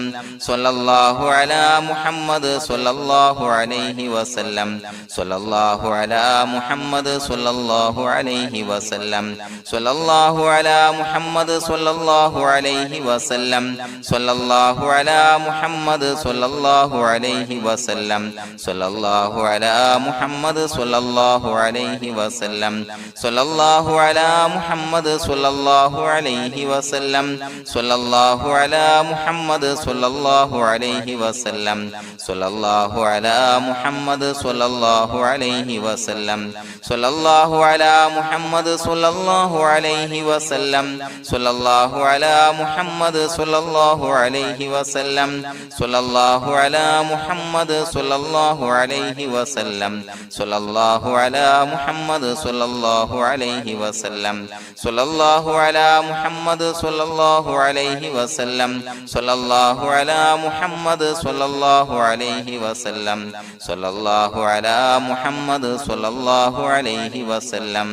സ്വല്ലല്ലാഹു അലാ മുഹമ്മദ് സ്വല്ലല്ലാഹു അലൈഹി വസല്ലം സ്വല്ലല്ലാഹു അലാ മുഹമ്മദ് സ്വല്ലല്ലാഹു അലൈഹി വസല്ലം സ്വല്ലല്ലാഹു അലാ മുഹമ്മദ് സ്വല്ലല്ലാഹു അലൈഹി വസല്ലം സ്വല്ലല്ലാഹു അലാ മുഹമ്മദ് സ്വല്ലല്ലാഹു അലൈഹി വസല്ലം സ്വല്ലല്ലാഹു അലാ മുഹമ്മദ് സ്വല്ലല്ലാഹു അലൈഹി വസല്ലം സ്വല്ലല്ലാഹു അലാ മുഹമ്മദ് സ്വല്ലല്ലാഹു അലൈഹി വസല്ലം സ്വല്ലല്ലാഹു അലാ മുഹമ്മദ് സ്വല്ലല്ലാഹു അലൈഹി വസല്ലം സ്വല്ലല്ലാഹു അലാ മുഹമ്മദ് സ്വല്ലല്ലാഹു അലൈഹി വസല്ലം സ്വല്ലല്ലാഹു അലാ മുഹമ്മദ് സ്വല്ലല്ലാഹു അലൈഹി വസല്ലം സ്വല്ലല്ലാഹു അലാ മുഹമ്മദ് സ്വല്ലല്ലാഹു അലൈഹി വസല്ലം സ്വല്ലല്ലാഹു അലാ മുഹമ്മദ് സ്വല്ലല്ലാഹു അലൈഹി വസല്ലം സ്വല്ലല്ലാഹു അലാ മുഹമ്മദ് സ്വല്ലല്ലാഹു അലൈഹി വസല്ലം സ്വല്ലല്ലാഹു അലാ മുഹമ്മദ് സ്വല്ലല്ലാഹു അലൈഹി വസല്ലം സ്വല്ലല്ലാഹു അലാ മുഹമ്മദ് സ്വല്ലല്ലാഹു അലൈഹി വസല്ലം സ്വല്ലല്ലാഹു അലാ മുഹമ്മദ് സ്വല്ലല്ലാഹു അലൈഹി വസല്ലം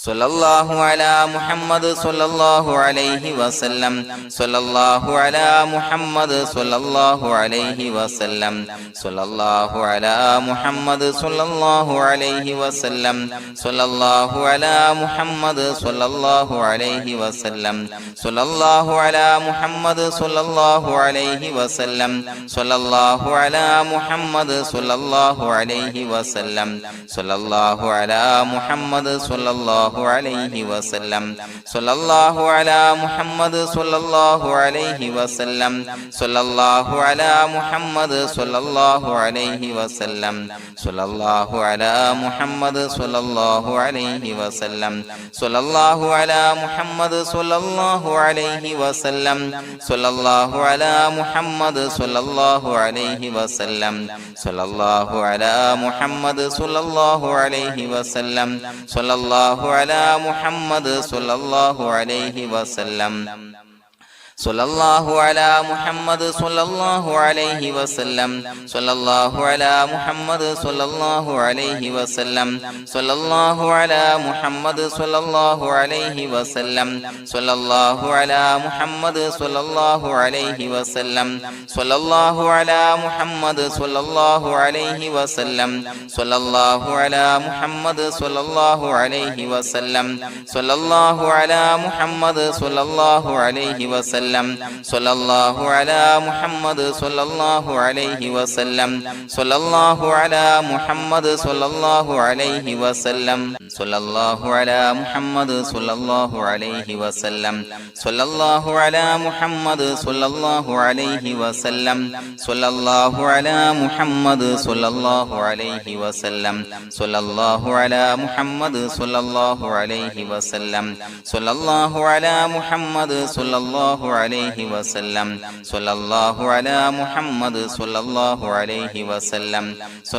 സ്വല്ലല്ലാഹു അലാ മുഹമ്മദ് സ്വല്ലല്ലാഹു അലൈഹി വസല്ലം സ്വല്ലല്ലാഹു അലാ മുഹമ്മദ് സ്വല്ലല്ലാഹു അലൈഹി വസല്ലം സ്വല്ലല്ലാഹു അലാ മുഹമ്മദ് സ്വല്ലല്ലാഹു അലൈഹി വസല്ലം സ്വല്ലല്ലാഹു അലാ മുഹമ്മദ് സ്വല്ലല്ലാഹു അലൈഹി വസല്ലം സ്വല്ലല്ലാഹു അലാ മുഹമ്മദ് സ്വല്ലല്ലാഹു അലൈഹി വസല്ലം സ്വല്ലല്ലാഹു അലാ മുഹമ്മദ് സ്വല്ലല്ലാഹു അലൈഹി വസല്ലം സ്വല്ലല്ലാഹു അലാ മുഹമ്മദ് സ്വല്ലല്ലാഹു അലൈഹി വസല്ലം സ്വല്ലല്ലാഹു അലാ മുഹമ്മദ് സ്വല്ലല്ലാഹു അലൈഹി വസല്ലം സ്വല്ലല്ലാഹു അലാ മുഹമ്മദ് സ്വല്ലല്ലാഹു അലൈഹി വസല്ലം സ്വല്ലല്ലാഹു അലാ മുഹമ്മദ് സ്വല്ലല്ലാഹു അലൈഹി വസല്ലം സ്വല്ലല്ലാഹു അലാ മുഹമ്മദ് സ്വല്ലല്ലാഹു അലൈഹി വസല്ലം സ്വല്ലല്ലാഹു അലാ മുഹമ്മദ് സ്വല്ലല്ലാഹു അലൈഹി വസല്ലം സ്വല്ലല്ലാഹു അലാ മുഹമ്മദ് സ്വല്ലല്ലാഹു അലൈഹി വസല്ലം സ്വല്ലല്ലാഹു അലാ മുഹമ്മദ് സ്വല്ലല്ലാഹു അലൈഹി വസല്ലം സ്വല്ലല്ലാഹു അലാ മുഹമ്മദ് സ്വല്ലല്ലാഹു അലൈഹി വസല്ലം സ്വല്ലല്ലാഹു അലാ മുഹമ്മദ് സ്വല്ലല്ലാഹു അലൈഹി വസല്ലം സ്വല്ലല്ലാഹു അലാ മുഹമ്മദ് സ്വല്ലല്ലാഹു അലൈഹി വസല്ലം സ്വല്ലല്ലാഹു അലാ മുഹമ്മദ് സ്വല്ലല്ലാഹു അലൈഹി വസല്ലം സ്വല്ലല്ലാഹു അലാ മുഹമ്മദ് സ്വല്ലല്ലാഹു അലൈഹി വസല്ലം സ്വല്ലല്ലാഹു അലാ മുഹമ്മദ് സ്വല്ലല്ലാഹു അലൈഹി വസല്ലം സ്വല്ലല്ലാഹു അലാ മുഹമ്മദ് സ്വല്ലല്ലാഹു അലൈഹി വസല്ലം സ്വല്ലല്ലാഹു അലാ മുഹമ്മദ് സ്വല്ലല്ലാഹു അലൈഹി വസല്ലം സ്വല്ലല്ലാഹു അലാ മുഹമ്മദ് സ്വല്ലല്ലാഹു അലൈഹി വസല്ലം സ്വല്ലല്ലാഹു അലാ മുഹമ്മദ് സ്വല്ലല്ലാഹു അലൈഹി വസല്ലം സ്വല്ലല്ലാഹു അലാ മുഹമ്മദ് സ്വല്ലല്ലാഹു അലൈഹി വസല്ലം സ്വല്ലല്ലാഹു അലാ മുഹമ്മദ് സ്വല്ലല്ലാഹു അലൈഹി വസല്ലം സ്വല്ലല്ലാഹു അലാ മുഹമ്മദ് സ്വല്ലല്ലാഹു അലൈഹി വസല്ലം സ്വല്ലല്ലാഹു അലാ മുഹമ്മദ് സ്വല്ലല്ലാഹു അലൈഹി വസല്ലം സ്വല്ലല്ലാഹു അലാ മുഹമ്മദ് സ്വല്ലല്ലാഹു അലൈഹി വസല്ലം സ്വല്ലല്ലാഹു അലാ മുഹമ്മദ് സ്വല്ലല്ലാഹു അലൈഹി വസല്ലം സ്വല്ലല്ലാഹു അലാ മുഹമ്മദ് സ്വല്ലല്ലാഹു അലൈഹി വസല്ലം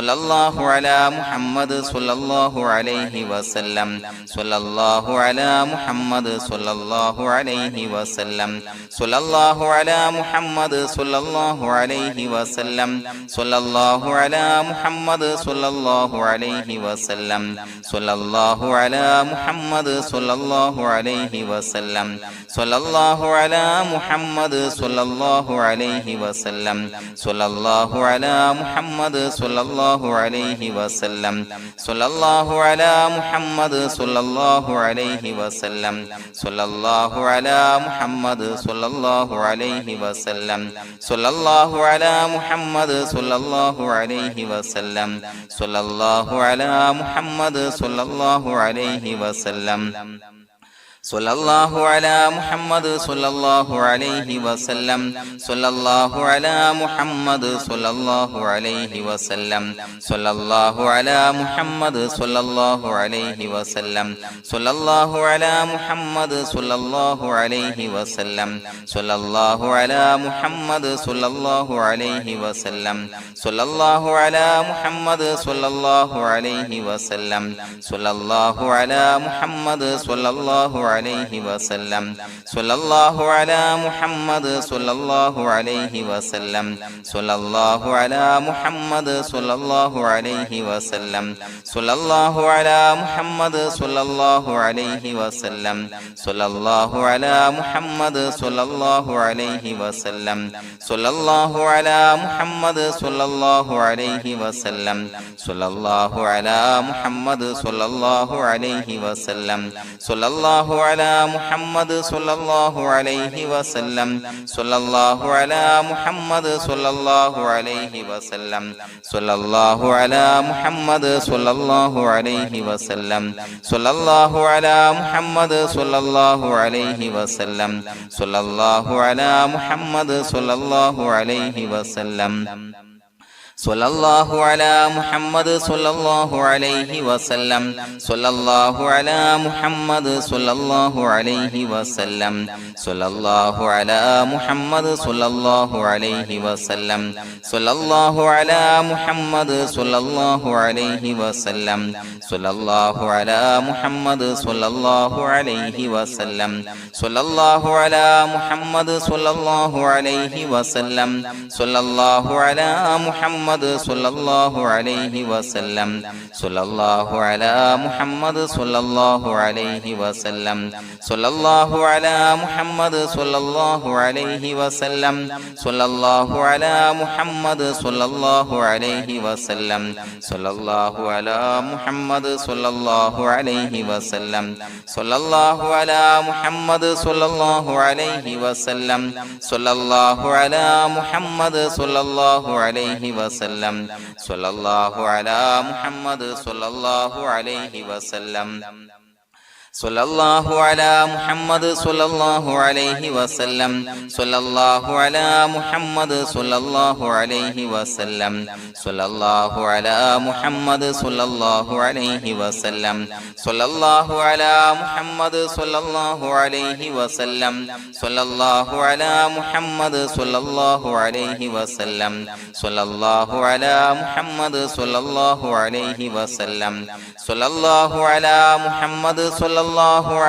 സ്വല്ലല്ലാഹു അലാ മുഹമ്മദ് സ്വല്ലല്ലാഹു അലൈഹി വസല്ലം സ്വല്ലല്ലാഹു അലാ മുഹമ്മദ് സ്വല്ലല്ലാഹു അലൈഹി വസല്ലം സ്വല്ലല്ലാഹു അലാ മുഹമ്മദ് സ്വല്ലല്ലാഹു അലൈഹി വസല്ലം സ്വല്ലല്ലാഹു അലാ മുഹമ്മദ് സ്വല്ലല്ലാഹു അലൈഹി വസല്ലം സ്വല്ലല്ലാഹു അലാ മുഹമ്മദ് സ്വല്ലല്ലാഹു അലൈഹി വസല്ലം സ്വല്ലല്ലാഹു അലാ മുഹമ്മദ് സ്വല്ലല്ലാഹു അലൈഹി വസല്ലം സ്വല്ലല്ലാഹു അലാ മുഹമ്മദ് സ്വല്ലല്ലാഹു അലൈഹി വസല്ലം സ്വല്ലല്ലാഹു അലാ മുഹമ്മദ് സ്വല്ലല്ലാഹു അലൈഹി വസല്ലം സ്വല്ലല്ലാഹു അലാ മുഹമ്മദ് സ്വല്ലല്ലാഹു അലൈഹി വസല്ലം സ്വല്ലല്ലാഹു അലാ മുഹമ്മദ് സ്വല്ലല്ലാഹു അലൈഹി വസല്ലം സ്വല്ലല്ലാഹു അലാ മുഹമ്മദ് സ്വല്ലല്ലാഹു അലൈഹി വസല്ലം സ്വല്ലല്ലാഹു അലാ മുഹമ്മദ് സ്വല്ലല്ലാഹു അലൈഹി വസല്ലം സ്വല്ലല്ലാഹു അലാ മുഹമ്മദ് സ്വല്ലല്ലാഹു അലൈഹി വസല്ലം സ്വല്ലല്ലാഹു അലാ മുഹമ്മദ് സ്വല്ലല്ലാഹു അലൈഹി വസല്ലം സ്വല്ലല്ലാഹു അലാ മുഹമ്മദ് സ്വല്ലല്ലാഹു അലൈഹി വസല്ലം സ്വല്ലല്ലാഹു അലാ മുഹമ്മദ് സ്വല്ലല്ലാഹു അലൈഹി വസല്ലം സ്വല്ലല്ലാഹു അലാ മുഹമ്മദ് സ്വല്ലല്ലാഹു അലൈഹി വസല്ലം സ്വല്ലല്ലാഹു അലാ മുഹമ്മദ് സ്വല്ലല്ലാഹു അലൈഹി വസല്ലം സ്വല്ലല്ലാഹു അലാ മുഹമ്മദ് സ്വല്ലല്ലാഹു അലൈഹി വസല്ലം സ്വല്ലല്ലാഹു അലാ മുഹമ്മദ് സ്വല്ലല്ലാഹു അലൈഹി വസല്ലം സ്വല്ലല്ലാഹു അലാ മുഹമ്മദ് സ്വല്ലല്ലാഹു അലൈഹി വസല്ലം സ്വല്ലല്ലാഹു അലാ മുഹമ്മദ് സ്വല്ലല്ലാഹു അലൈഹി വസല്ലം സ്വല്ലല്ലാഹു അലാ മുഹമ്മദ് സ്വല്ലല്ലാഹു അലൈഹി വസല്ലം സ്വല്ലല്ലാഹു അലാ മുഹമ്മദ് സ്വല്ലല്ലാഹു അലൈഹി വസല്ലം സ്വല്ലല്ലാഹു അലാ മുഹമ്മദ് സ്വല്ലല്ലാഹു അലൈഹി വസല്ലം സ്വല്ലല്ലാഹു അലാ മുഹമ്മദ് സ്വല്ലല്ലാഹു അലൈഹി വസല്ലം സ്വല്ലല്ലാഹു അലാ മുഹമ്മദ് സ്വല്ലല്ലാഹു അലൈഹി വസല്ലം സ്വല്ലല്ലാഹു അലാ മുഹമ്മദ് സ്വല്ലല്ലാഹു അലൈഹി വസല്ലം സ്വല്ലല്ലാഹു അലാ മുഹമ്മദ് സ്വല്ലല്ലാഹു അലൈഹി വസല്ലം സ്വല്ലല്ലാഹു അലാ മുഹമ്മദ് സ്വല്ലല്ലാഹു അലൈഹി വസല്ലം സ്വല്ലല്ലാഹു അലാ മുഹമ്മദ് സ്വല്ലല്ലാഹു അലൈഹി വസല്ലം സ്വല്ലല്ലാഹു അലാ മുഹമ്മദ് സ്വല്ലല്ലാഹു അലൈഹി വസല്ലം സ്വല്ലല്ലാഹു അലാ മുഹമ്മദ് സ്വല്ലല്ലാഹു അലൈഹി വസല്ലം സ്വല്ലല്ലാഹു അലാ മുഹമ്മദ് മുഹമ്മദ് സ്വല്ലല്ലാഹു അലൈഹി വസല്ലം സ്വല്ലല്ലാഹു അലാ മുഹമ്മദ് സ്വല്ലല്ലാഹു അലൈഹി വസല്ലം സ്വല്ലല്ലാഹു അലാ മുഹമ്മദ് സ്വല്ലല്ലാഹു അലൈഹി വസല്ലം സ്വല്ലല്ലാഹു അലാ മുഹമ്മദ് സ്വല്ലല്ലാഹു അലൈഹി വസല്ലം സ്വല്ലല്ലാഹു അലാ മുഹമ്മദ് സ്വല്ലല്ലാഹു അലൈഹി വസല്ലം സ്വല്ലല്ലാഹു അലാ മുഹമ്മദ് സ്വല്ലല്ലാഹു അലൈഹി വസല്ലം സ്വല്ലല്ലാഹു അലാ മുഹമ്മദ് സ്വല്ലല്ലാഹു അലൈഹി വസല്ലം സ്വല്ലല്ലാഹു അലാ മുഹമ്മദ് സ്വല്ലല്ലാഹു അലൈഹി വസല്ലം സ്വല്ലല്ലാഹു അലാ മുഹമ്മദ് സ്വല്ലല്ലാഹു അലൈഹി വസല്ലം സ്വല്ലല്ലാഹു അലാ മുഹമ്മദ് സ്വല്ലല്ലാഹു അലൈഹി വസല്ലം സ്വല്ലല്ലാഹു അലാ മുഹമ്മദ് സ്വല്ലല്ലാഹു അലൈഹി വസല്ലം സ്വല്ലല്ലാഹു അലാ മുഹമ്മദ് സ്വല്ലല്ലാഹു അലൈഹി വസല്ലം സ്വല്ലല്ലാഹു അലാ മുഹമ്മദ് സ്വല്ലല്ലാഹു അലൈഹി വസല്ലം സ്വല്ലല്ലാഹു അലാ മുഹമ്മദ് സ്വല്ലല്ലാഹു അലൈഹി വസല്ലം സ്വല്ലല്ലാഹു അലാ മുഹമ്മദ് സ്വല്ലല്ലാഹു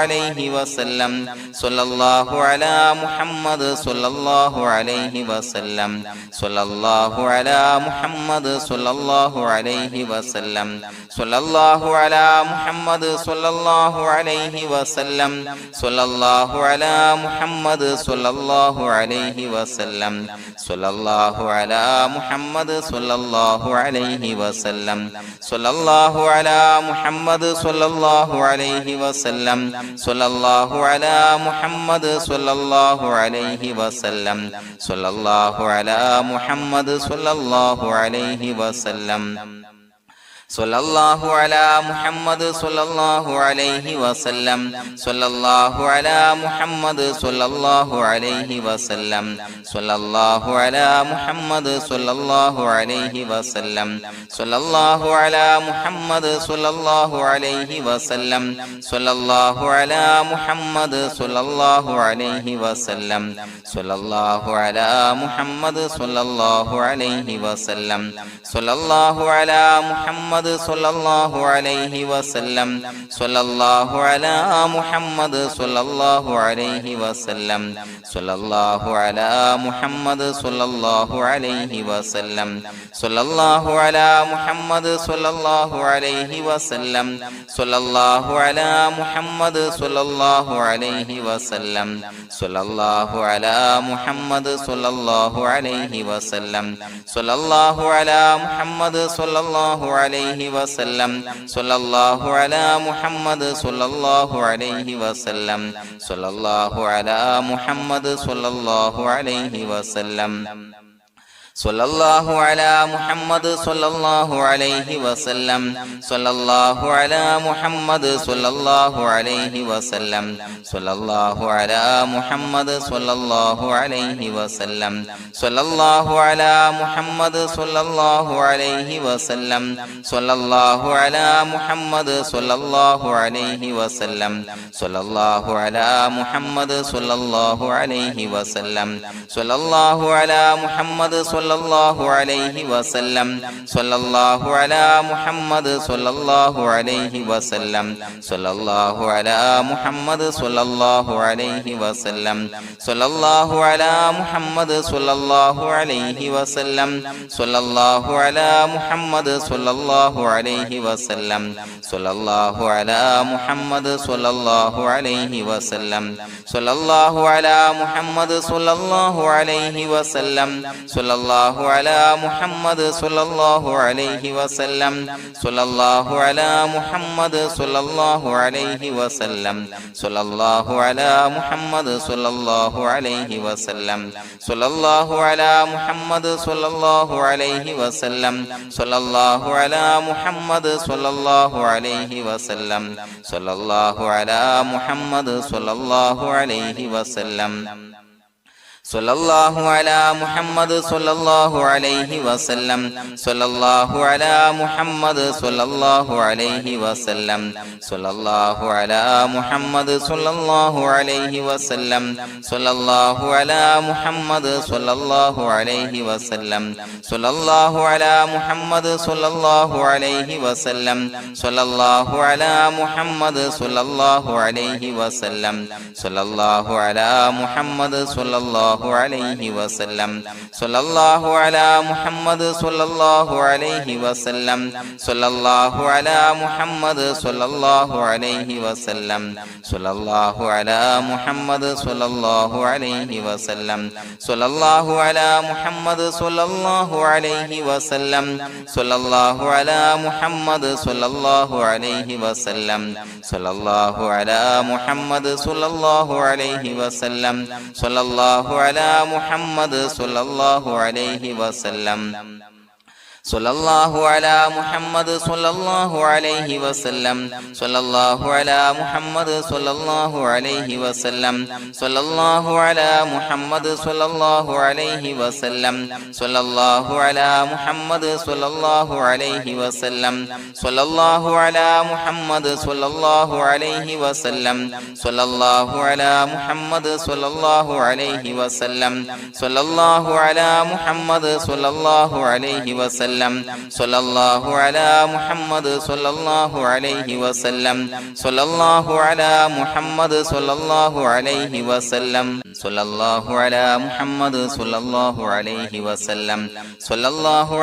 അലൈഹി വസല്ലം സ്വല്ലല്ലാഹു അലാ മുഹമ്മദ് സ്വല്ലല്ലാഹു അലൈഹി വസല്ലം സ്വല്ലല്ലാഹു അലാ മുഹമ്മദ് സ്വല്ലല്ലാഹു അലൈഹി വസല്ലം സ്വല്ലല്ലാഹു അലാ മുഹമ്മദ് സ്വല്ലല്ലാഹു അലൈഹി വസല്ലം സ്വല്ലല്ലാഹു അലാ മുഹമ്മദ് സ്വല്ലല്ലാഹു അലൈഹി വസല്ലം സ്വല്ലല്ലാഹു അലാ മുഹമ്മദ് സ്വല്ലല്ലാഹു അലൈഹി വസല്ലം സ്വല്ലല്ലാഹു അലാ മുഹമ്മദ് സ്വല്ലല്ലാഹു അലൈഹി വസല്ലം സ്വല്ലല്ലാഹു അലാ മുഹമ്മദ് സ്വല്ലല്ലാഹു അലൈഹി വസല്ലം സ്വല്ലല്ലാഹു അലാ മുഹമ്മദ് സ്വല്ലല്ലാഹു അലൈഹി വസല്ലം സ്വല്ലല്ലാഹു അലാ മുഹമ്മദ് സ്വല്ലല്ലാഹു അലൈഹി വസല്ലം സ്വല്ലല്ലാഹു അലാ മുഹമ്മദ് സ്വല്ലല്ലാഹു അലൈഹി വസല്ലം സ്വല്ലല്ലാഹു അലാ മുഹമ്മദ് സ്വല്ലല്ലാഹു അലൈഹി വസല്ലം സ്വല്ലല്ലാഹു അലാ മുഹമ്മദ് സ്വല്ലല്ലാഹു അലൈഹി വസല്ലം സ്വല്ലല്ലാഹു അലാ മുഹമ്മദ് സ്വല്ലല്ലാഹു അലൈഹി വസല്ലം സ്വല്ലല്ലാഹു അലാ മുഹമ്മദ് സ്വല്ലല്ലാഹു അലൈഹി വസല്ലം സ്വല്ലല്ലാഹു അലാ മുഹമ്മദ് സ്വല്ലല്ലാഹു അലൈഹി വസല്ലം സ്വല്ലല്ലാഹു അലാ മുഹമ്മദ് സ്വല്ലല്ലാഹു അലൈഹി വസല്ലം സ്വല്ലല്ലാഹു അലാ മുഹമ്മദ് സ്വല്ലല്ലാഹു അലൈഹി വസല്ലം സ്വല്ലല്ലാഹു അലാ മുഹമ്മദ് സ്വല്ലല്ലാഹു അലൈഹി വസല്ലം സ്വല്ലല്ലാഹു അലാ മുഹമ്മദ് സ്വല്ലല്ലാഹു അലൈഹി വസല്ലം സ്വല്ലല്ലാഹു അലാ മുഹമ്മദ് സ്വല്ലല്ലാഹു അലൈഹി വസല്ലം സ്വല്ലല്ലാഹു അലാ മുഹമ്മദ് സ്വല്ലല്ലാഹു അലൈഹി വസല്ലം സ്വല്ലല്ലാഹു അലാ മുഹമ്മദ് സ്വല്ലല്ലാഹു അലൈഹി വസല്ലം സ്വല്ലല്ലാഹു അലാ മുഹമ്മദ് സ്വല്ലല്ലാഹു അലൈഹി വസല്ലം സ്വല്ലല്ലാഹു അലാ മുഹമ്മദ് സ്വല്ലല്ലാഹു അലൈഹി വസല്ലം സ്വല്ലല്ലാഹു അലാ മുഹമ്മദ് സ്വല്ലല്ലാഹു അലൈഹി വസല്ലം സ്വല്ലല്ലാഹു അലാ മുഹമ്മദ് സ്വല്ലല്ലാഹു അലൈഹി വസല്ലം സ്വല്ലല്ലാഹു അലാ മുഹമ്മദ് സ്വല്ലല്ലാഹു അലൈഹി വസല്ലം സ്വല്ലല്ലാഹു അലാ മുഹമ്മദ് സ്വല്ലല്ലാഹു അലൈഹി വസല്ലം സ്വല്ലല്ലാഹു അലാ മുഹമ്മദ് സ്വല്ലല്ലാഹു അലൈഹി വസല്ലം സ്വല്ലല്ലാഹു അലാ മുഹമ്മദ് സ്വല്ലല്ലാഹു അലൈഹി വസല്ലം സ്വല്ലല്ലാഹു അലാ മുഹമ്മദ് സ്വല്ലല്ലാഹു അലൈഹി വസല്ലം സ്വല്ലല്ലാഹു അലാ മുഹമ്മദ് സ്വല്ലല്ലാഹു അലൈഹി വസല്ലം സ്വല്ലല്ലാഹു അലാ മുഹമ്മദ് സ്വല്ലല്ലാഹു അലൈഹി വസല്ലം സ്വല്ലല്ലാഹു അലാ മുഹമ്മദ് സ്വല്ലല്ലാഹു അലൈഹി വസല്ലം സ്വല്ലല്ലാഹു അലാ മുഹമ്മദ് സ്വല്ലല്ലാഹു അലൈഹി വസല്ലം സ്വല്ലല്ലാഹു അലാ മുഹമ്മദ് സ്വല്ലല്ലാഹു അലൈഹി വസല്ലം സ്വല്ലല്ലാഹു അലാ മുഹമ്മദ് സ്വല്ലല്ലാഹു അലൈഹി വസല്ലം സ്വല്ലല്ലാഹു അലാ മുഹമ്മദ് സ്വല്ലല്ലാഹു അലൈഹി വസല്ലം സ്വല്ലല്ലാഹു അലാ മുഹമ്മദ് സ്വല്ലല്ലാഹു അലൈഹി വസല്ലം സ്വല്ലല്ലാഹു അലാ മുഹമ്മദ് സ്വല്ലല്ലാഹു അലൈഹി വസല്ലം സ്വല്ലല്ലാഹു അലാ മുഹമ്മദ് സ്വല്ലല്ലാഹു അലൈഹി വസല്ലം സ്വല്ലല്ലാഹു അലാ മുഹമ്മദ് സ്വല്ലല്ലാഹു അലൈഹി വസല്ലം സ്വല്ലല്ലാഹു അലാ മുഹമ്മദ് സ്വല്ലല്ലാഹു അലൈഹി വസല്ലം സ്വല്ലല്ലാഹു അലാ മുഹമ്മദ് സ്വല്ലല്ലാഹു അലൈഹി വസല്ലം സ്വല്ലല്ലാഹു അലാ മുഹമ്മദ് സ്വല്ലല്ലാഹു അലൈഹി വസല്ലം സ്വല്ലല്ലാഹു അലാ മുഹമ്മദ് സ്വല്ലല്ലാഹു അലൈഹി വസല്ലം സ്വല്ലല്ലാഹു അലാ മുഹമ്മദ് സ്വല്ലല്ലാഹു അലൈഹി വസല്ലം സ്വല്ലല്ലാഹു അലാ മുഹമ്മദ് സ്വല്ലല്ലാഹു അലൈഹി വസല്ലം സ്വല്ലല്ലാഹു അലാ മുഹമ്മദ് സ്വല്ലല്ലാഹു സ്വല്ലല്ലാഹു അലൈഹി വസല്ലം സ്വല്ലല്ലാഹു അലാ മുഹമ്മദ് സ്വല്ലല്ലാഹു അലൈഹി വസല്ലം സ്വല്ലല്ലാഹു അലാ മുഹമ്മദ് സ്വല്ലല്ലാഹു അലൈഹി വസല്ലം സ്വല്ലല്ലാഹു അലാ മുഹമ്മദ് സ്വല്ലല്ലാഹു അലൈഹി വസല്ലം സ്വല്ലല്ലാഹു അലാ മുഹമ്മദ് സ്വല്ലല്ലാഹു അലൈഹി വസല്ലം സ്വല്ലല്ലാഹു അലാ മുഹമ്മദ് സ്വല്ലല്ലാഹു അലൈഹി വസല്ലം സ്വല്ലല്ലാഹു അലാ മുഹമ്മദ് സ്വല്ലല്ലാഹു അലൈഹി വസല്ലം സ്വല്ലല്ലാഹു അലാ മുഹമ്മദ് സ്വല്ലല്ലാഹു അലൈഹി വസല്ലം സ്വല്ലല്ലാഹു അലാ മുഹമ്മദ് സ്വല്ലല്ലാഹു അലൈഹി വസല്ലം സ്വല്ലല്ലാഹു അലാ മുഹമ്മദ് സ്വല്ലല്ലാഹു അലൈഹി വസല്ലം സ്വല്ലല്ലാഹു അലാ മുഹമ്മദ് സ്വല്ലല്ലാഹു അലൈഹി വസല്ലം സ്വല്ലല്ലാഹു അലാ മുഹമ്മദ് സ്വല്ലല്ലാഹു അലൈഹി വസല്ലം സ്വല്ലല്ലാഹു അലാ മുഹമ്മദ് സ്വല്ലല്ലാഹു അലൈഹി വസല്ലം സ്വല്ലല്ലാഹു അലാ മുഹമ്മദ് സ്വല്ലല്ലാഹു അലൈഹി വസല്ലം സ്വല്ലല്ലാഹു അലാ മുഹമ്മദ് സ്വല്ലല്ലാഹു അലൈഹി വസല്ലം സ്വല്ലല്ലാഹു അലാ മുഹമ്മദ് സ്വല്ലല്ലാഹു അലൈഹി വസല്ലം സ്വല്ലല്ലാഹു അലാ മുഹമ്മദ് സ്വല്ലല്ലാഹു അലൈഹി വസല്ലം സ്വല്ലല്ലാഹു അലാ മുഹമ്മദ് സ്വല്ലല്ലാഹു അലൈഹി വസല്ലം സ്വല്ലല്ലാഹു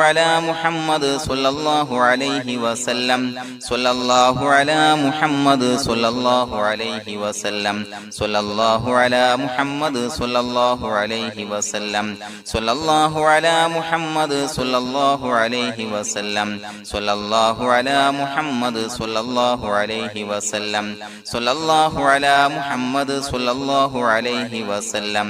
അലാ മുഹമ്മദ് സ്വല്ലല്ലാഹു അലൈഹി വസല്ലം സ്വല്ലല്ലാഹു അലാ മുഹമ്മദ് സ്വല്ലല്ലാഹു അലൈഹി വസല്ലം സ്വല്ലല്ലാഹു അലാ മുഹമ്മദ് സ്വല്ലല്ലാഹു അലൈഹി വസല്ലം സ്വല്ലല്ലാഹു അലാ മുഹമ്മദ് സ്വല്ലല്ലാഹു അലൈഹി വസല്ലം സ്വല്ലല്ലാഹു അലാ മുഹമ്മദ് സ്വല്ലല്ലാഹു അലൈഹി വസല്ലം സ്വല്ലല്ലാഹു അലാ മുഹമ്മദ് സ്വല്ലല്ലാഹു അലൈഹി വസല്ലം സ്വല്ലല്ലാഹു അലാ മുഹമ്മദ് സ്വല്ലല്ലാഹു അലൈഹി വസല്ലം സ്വല്ലല്ലാഹു അലാ മുഹമ്മദ് സ്വല്ലല്ലാഹു അലൈഹി വസല്ലം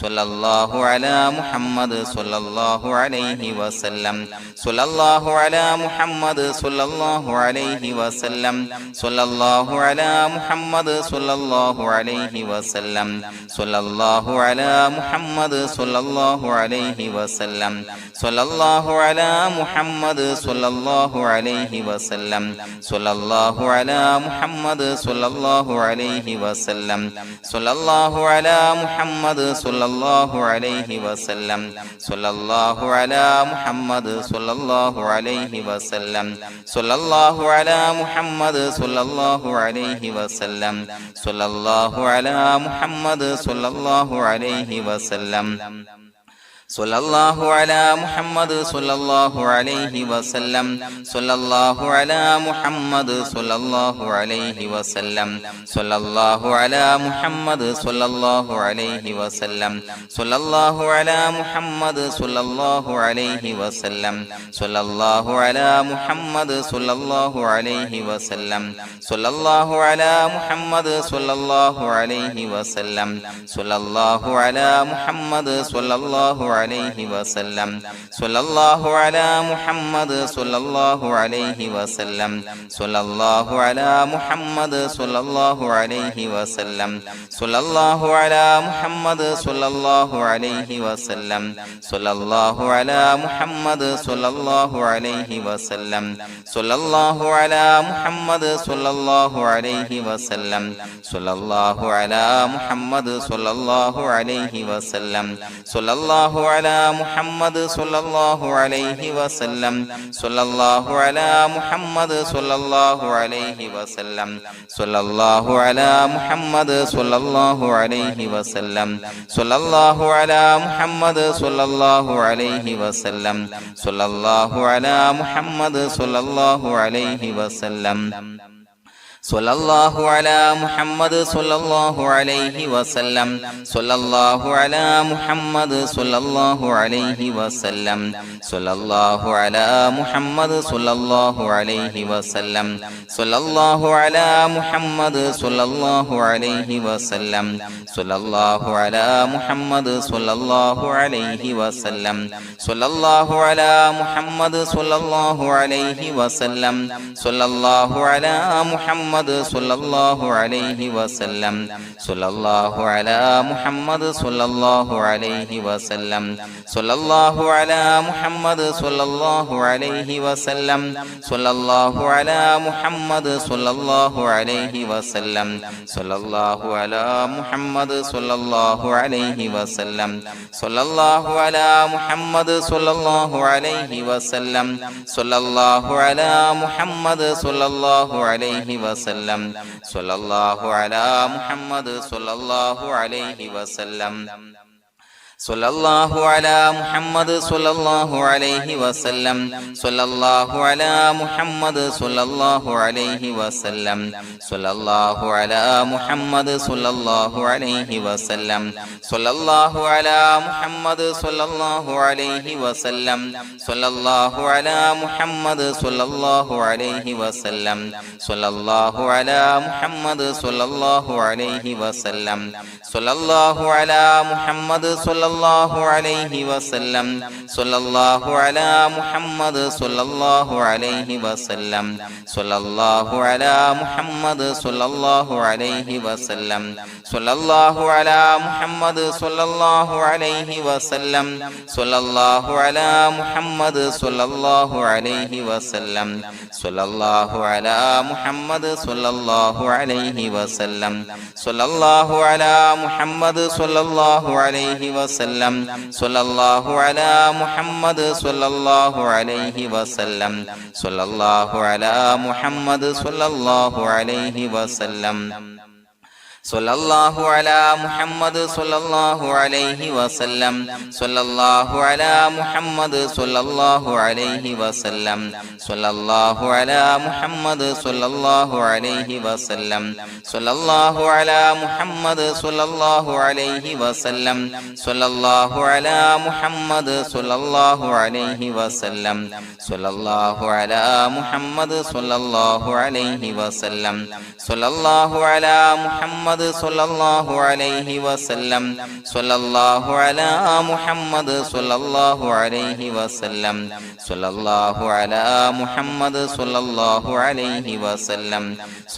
സ്വല്ലല്ലാഹു അലാ മുഹമ്മദ് സ്വല്ലല്ലാഹു അലൈഹി വസല്ലം സ്വല്ലല്ലാഹു അലാ മുഹമ്മദ് സ്വല്ലല്ലാഹു അലൈഹി വസല്ലം സ്വല്ലല്ലാഹു അലാ മുഹമ്മദ് സ്വല്ലല്ലാഹു അലൈഹി വസല്ലം സ്വല്ലല്ലാഹു അലാ മുഹമ്മദ് സ്വല്ലല്ലാഹു അലൈഹി വസല്ലം സ്വല്ലല്ലാഹു അലാ മുഹമ്മദ് സ്വല്ലല്ലാഹു അലൈഹി വസല്ലം സ്വല്ലല്ലാഹു അലാ മുഹമ്മദ് സ്വല്ലല്ലാഹു അലൈഹി വസല്ലം സ്വല്ലല്ലാഹു അലാ മുഹമ്മദ് സ്വല്ലല്ലാഹു അലൈഹി വസല്ലം സ്വല്ലല്ലാഹു അലാ മുഹമ്മദ് സ്വല്ലല്ലാഹു അലൈഹി വസല്ലം സ്വല്ലല്ലാഹു അലാ മുഹമ്മദ് സ്വല്ലല്ലാഹു അലൈഹി വസല്ലം സ്വല്ലല്ലാഹു അലാ മുഹമ്മദ് സ്വല്ലല്ലാഹു അലൈഹി വസല്ലം സ്വല്ലല്ലാഹു അലാ മുഹമ്മദ് സ്വല്ലല്ലാഹു അലൈഹി വസല്ലം സ്വല്ലല്ലാഹു അലാ മുഹമ്മദ് സ്വല്ലല്ലാഹു അലൈഹി വസല്ലം സ്വല്ലല്ലാഹു അലാ മുഹമ്മദ് സ്വല്ലല്ലാഹു അലൈഹി വസല്ലം സ്വല്ലല്ലാഹു അലാ മുഹമ്മദ് സ്വല്ലല്ലാഹു അലൈഹി വസല്ലം സ്വല്ലല്ലാഹു അലാ മുഹമ്മദ് സ്വല്ലല്ലാഹു അലൈഹി വസല്ലം സ്വല്ലല്ലാഹു അലാ മുഹമ്മദ് സ്വല്ലല്ലാഹു അലൈഹി വസല്ലം സ്വല്ലല്ലാഹു അലാ മുഹമ്മദ് സ്വല്ലല്ലാഹു അലൈഹി വസല്ലം സ്വല്ലല്ലാഹു അലാ മുഹമ്മദ് സ്വല്ലല്ലാഹു അലൈഹി വസല്ലം സ്വല്ലല്ലാഹു അലാ മുഹമ്മദ് സ്വല്ലല്ലാഹു അലൈഹി വസല്ലം സ്വല്ലല്ലാഹു അലാ മുഹമ്മദ് സ്വല്ലല്ലാഹു അലൈഹി വസല്ലം സ്വല്ലല്ലാഹു അലാ മുഹമ്മദ് സ്വല്ലല്ലാഹു അലൈഹി വസല്ലം സ്വല്ലല്ലാഹു അലാ മുഹമ്മദ് സ്വല്ലല്ലാഹു അലൈഹി വസല്ലം സ്വല്ലല്ലാഹു അലാ മുഹമ്മദ് സ്വല്ലല്ലാഹു അലൈഹി വസല്ലം സ്വല്ലല്ലാഹു അലാ മുഹമ്മദ് സ്വല്ലല്ലാഹു അലൈഹി വസല്ലം സ്വല്ലല്ലാഹു അലാ മുഹമ്മദ് സ്വല്ലല്ലാഹു അലൈഹി വസല്ലം സ്വല്ലല്ലാഹു അലാ മുഹമ്മദ് സ്വല്ലല്ലാഹു അലൈഹി വസല്ലം സ്വല്ലല്ലാഹു അലാ മുഹമ്മദ് സ്വല്ലല്ലാഹു അലൈഹി വസല്ലം സ്വല്ലല്ലാഹു അലാ മുഹമ്മദ് സ്വല്ലല്ലാഹു അലൈഹി വസല്ലം സ്വല്ലല്ലാഹു അലാ മുഹമ്മദ് സ്വല്ലല്ലാഹു അലൈഹി വസല്ലം സ്വല്ലല്ലാഹു അലാ മുഹമ്മദ് സ്വല്ലല്ലാഹു അലൈഹി വസല്ലം സ്വല്ലല്ലാഹു അലാ മുഹമ്മദ് സ്വല്ലല്ലാഹു അലൈഹി വസല്ലം സ്വല്ലല്ലാഹു അലാ മുഹമ്മദ് സ്വല്ലല്ലാഹു അലൈഹി വസല്ലം സ്വല്ലല്ലാഹു അലാ മുഹമ്മദ് സ്വല്ലല്ലാഹു അലൈഹി വസല്ലം സ്വല്ലല്ലാഹു അലാ മുഹമ്മദ് സ്വല്ലല്ലാഹു അലൈഹി വസല്ലം സ്വല്ലല്ലാഹു അലാ മുഹമ്മദ് സ്വല്ലല്ലാഹു അലൈഹി വസല്ലം സ്വല്ലല്ലാഹു അലാ മുഹമ്മദ് സ്വല്ലല്ലാഹു അലൈഹി വസല്ലം സ്വല്ലല്ലാഹു അലാ മുഹമ്മദ് സ്വല്ലല്ലാഹു അലൈഹി വസല്ലം സ്വല്ലല്ലാഹു അലാ മുഹമ്മദ് സ്വല്ലല്ലാഹു അലൈഹി വസല്ലം സ്വല്ലല്ലാഹു അലാ മുഹമ്മദ് സ്വല്ലല്ലാഹു അലൈഹി വസല്ലം സ്വല്ലല്ലാഹു അലാ മുഹമ്മദ് സ്വല്ലല്ലാഹു അലൈഹി വസല്ലം സ്വല്ലല്ലാഹു അലാ മുഹമ്മദ് സ്വല്ലല്ലാഹു അലൈഹി വസല്ലം സ്വല്ലല്ലാഹു അലാ മുഹമ്മദ് സ്വല്ലല്ലാഹു അലൈഹി വസല്ലം സ്വല്ലല്ലാഹു അലാ മുഹമ്മദ് സ്വല്ലല്ലാഹു അലൈഹി വസല്ലം സ്വല്ലല്ലാഹു അലാ മുഹമ്മദ് സ്വല്ലല്ലാഹു അലൈഹി വസല്ലം സ്വല്ലല്ലാഹു അലാ മുഹമ്മദ് സ്വല്ലല്ലാഹു അലൈഹി വസല്ലം സ്വല്ലല്ലാഹു അലാ മുഹമ്മദ് സ്വല്ലല്ലാഹു അലൈഹി വസല്ലം സ്വല്ലല്ലാഹു അലാ മുഹമ്മദ് സ്വല്ലല്ലാഹു അലൈഹി വസല്ലം സ്വല്ലല്ലാഹു അലാ മുഹമ്മദ് സ്വല്ലല്ലാഹു അലൈഹി വസല്ലം സ്വല്ലല്ലാഹു അലാ മുഹമ്മദ് സ്വല്ലല്ലാഹു അലൈഹി വസല്ലം സ്വല്ലല്ലാഹു അലാ മുഹമ്മദ് സ്വല്ലല്ലാഹു അലൈഹി വസല്ലം സ്വല്ലല്ലാഹു അലാ മുഹമ്മദ് സ്വല്ലല്ലാഹു അലൈഹി വസല്ലം സ്വല്ലല്ലാഹു അലാ മുഹമ്മദ് സ്വല്ലല്ലാഹു അലൈഹി വസല്ലം സ്വല്ലല്ലാഹു അലാ മുഹമ്മദ് സ്വല്ലല്ലാഹു അലൈഹി വസല്ലം സ്വല്ലല്ലാഹു അലാ മുഹമ്മദ് സ്വല്ലല്ലാഹു അലൈഹി വസല്ലം സ്വല്ലല്ലാഹു അലാ മുഹമ്മദ് സ്വല്ലല്ലാഹു അലൈഹി വസല്ലം സ്വല്ലല്ലാഹു അലാ മുഹമ്മദ് സ്വല്ലല്ലാഹു അലൈഹി വസല്ലം സ്വല്ലല്ലാഹു അലാ മുഹമ്മദ് സ്വല്ലല്ലാഹു അലൈഹി വസല്ലം സ്വല്ലല്ലാഹു അലാ മുഹമ്മദ് സ്വല്ലല്ലാഹു അലൈഹി വസല്ലം സ്വല്ലല്ലാഹു അലാ മുഹമ്മദ് സ്വല്ലല്ലാഹു അലൈഹി വസല്ലം സ്വല്ലല്ലാഹു അലാ മുഹമ്മദ് സ്വല്ലല്ലാഹു അലൈഹി വസല്ലം സ്വല്ലല്ലാഹു അലാ മുഹമ്മദ് സ്വല്ലല്ലാഹു അലൈഹി വസല്ലം സ്വല്ലല്ലാഹു അലാ മുഹമ്മദ് സ്വല്ലല്ലാഹു അലൈഹി വസല്ലം സ്വല്ലല്ലാഹു അലാ മുഹമ്മദ് സ്വല്ലല്ലാഹു അലൈഹി വസല്ലം സ്വല്ലല്ലാഹു അലാ മുഹമ്മദ് സ്വല്ലല്ലാഹു അലൈഹി വസല്ലം സ്വല്ലല്ലാഹു അലാ മുഹമ്മദ് സ്വല്ലല്ലാഹു അലൈഹി വസല്ലം സ്വല്ലല്ലാഹു അലാ മുഹമ്മദ് സ്വല്ലല്ലാഹു അലൈഹി വസല്ലം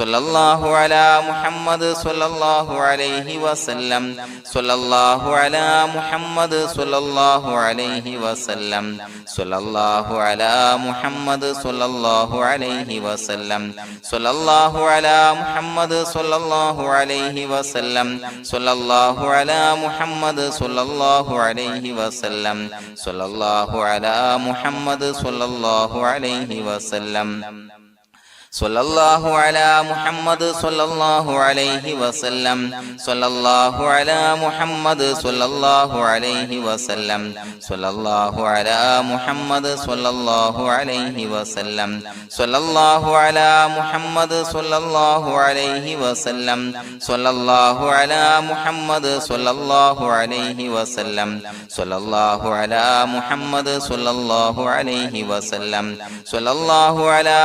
സ്വല്ലല്ലാഹു അലാ മുഹമ്മദ് സ്വല്ലല്ലാഹു അലൈഹി വസല്ലം സ്വല്ലല്ലാഹു അലാ മുഹമ്മദ് സ്വല്ലല്ലാഹു അലൈഹി വസല്ലം സ്വല്ലല്ലാഹു അലാ മുഹമ്മദ് സ്വല്ലല്ലാഹു അലൈഹി വസല്ലം സ്വല്ലല്ലാഹു അലാ മുഹമ്മദ് സ്വല്ലല്ലാഹു അലൈഹി വസല്ലം സ്വല്ലല്ലാഹു അലാ മുഹമ്മദ് സ്വല്ലല്ലാഹു അലൈഹി വസല്ലം സ്വല്ലല്ലാഹു അലാ മുഹമ്മദ് സ്വല്ലല്ലാഹു അലൈഹി വസല്ലം സ്വല്ലല്ലാഹു അലാ മുഹമ്മദ് സ്വല്ലല്ലാഹു അലൈഹി വസല്ലം സ്വല്ലല്ലാഹു അലാ മുഹമ്മദ് സ്വല്ലല്ലാഹു അലൈഹി വസല്ലം സ്വല്ലല്ലാഹു അലാ മുഹമ്മദ് സ്വല്ലല്ലാഹു അലൈഹി വസല്ലം സ്വല്ലല്ലാഹു അലാ മുഹമ്മദ് സ്വല്ലല്ലാഹു അലൈഹി വസല്ലം സ്വല്ലല്ലാഹു അലാ മുഹമ്മദ് സ്വല്ലല്ലാഹു അലൈഹി വസല്ലം സ്വല്ലല്ലാഹു അലാ മുഹമ്മദ് സ്വല്ലല്ലാഹു അലൈഹി വസല്ലം സ്വല്ലല്ലാഹു അലാ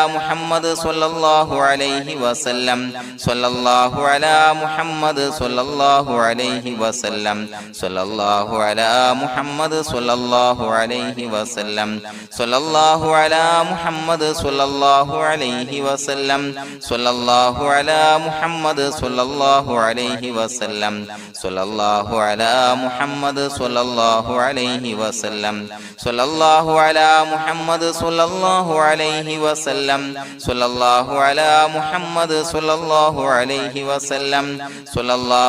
മുഹമ്മദ് സ്വല്ലല്ലാഹു അലൈഹി വസല്ലം സ്വല്ലല്ലാഹു അലാ മുഹമ്മദ് സ്വല്ലല്ലാഹു അലൈഹി വസല്ലം സ്വല്ലല്ലാഹു അലാ മുഹമ്മദ് സ്വല്ലല്ലാഹു അലൈഹി വസല്ലം സ്വല്ലല്ലാഹു അലാ മുഹമ്മദ് സ്വല്ലല്ലാഹു അലൈഹി വസല്ലം സ്വല്ലല്ലാഹു അലാ മുഹമ്മദ് സ്വല്ലല്ലാഹു അലൈഹി വസല്ലം സ്വല്ലല്ലാഹു അലാ മുഹമ്മദ് സ്വല്ലല്ലാഹു അലൈഹി വസല്ലം സ്വല്ലല്ലാഹു അലാ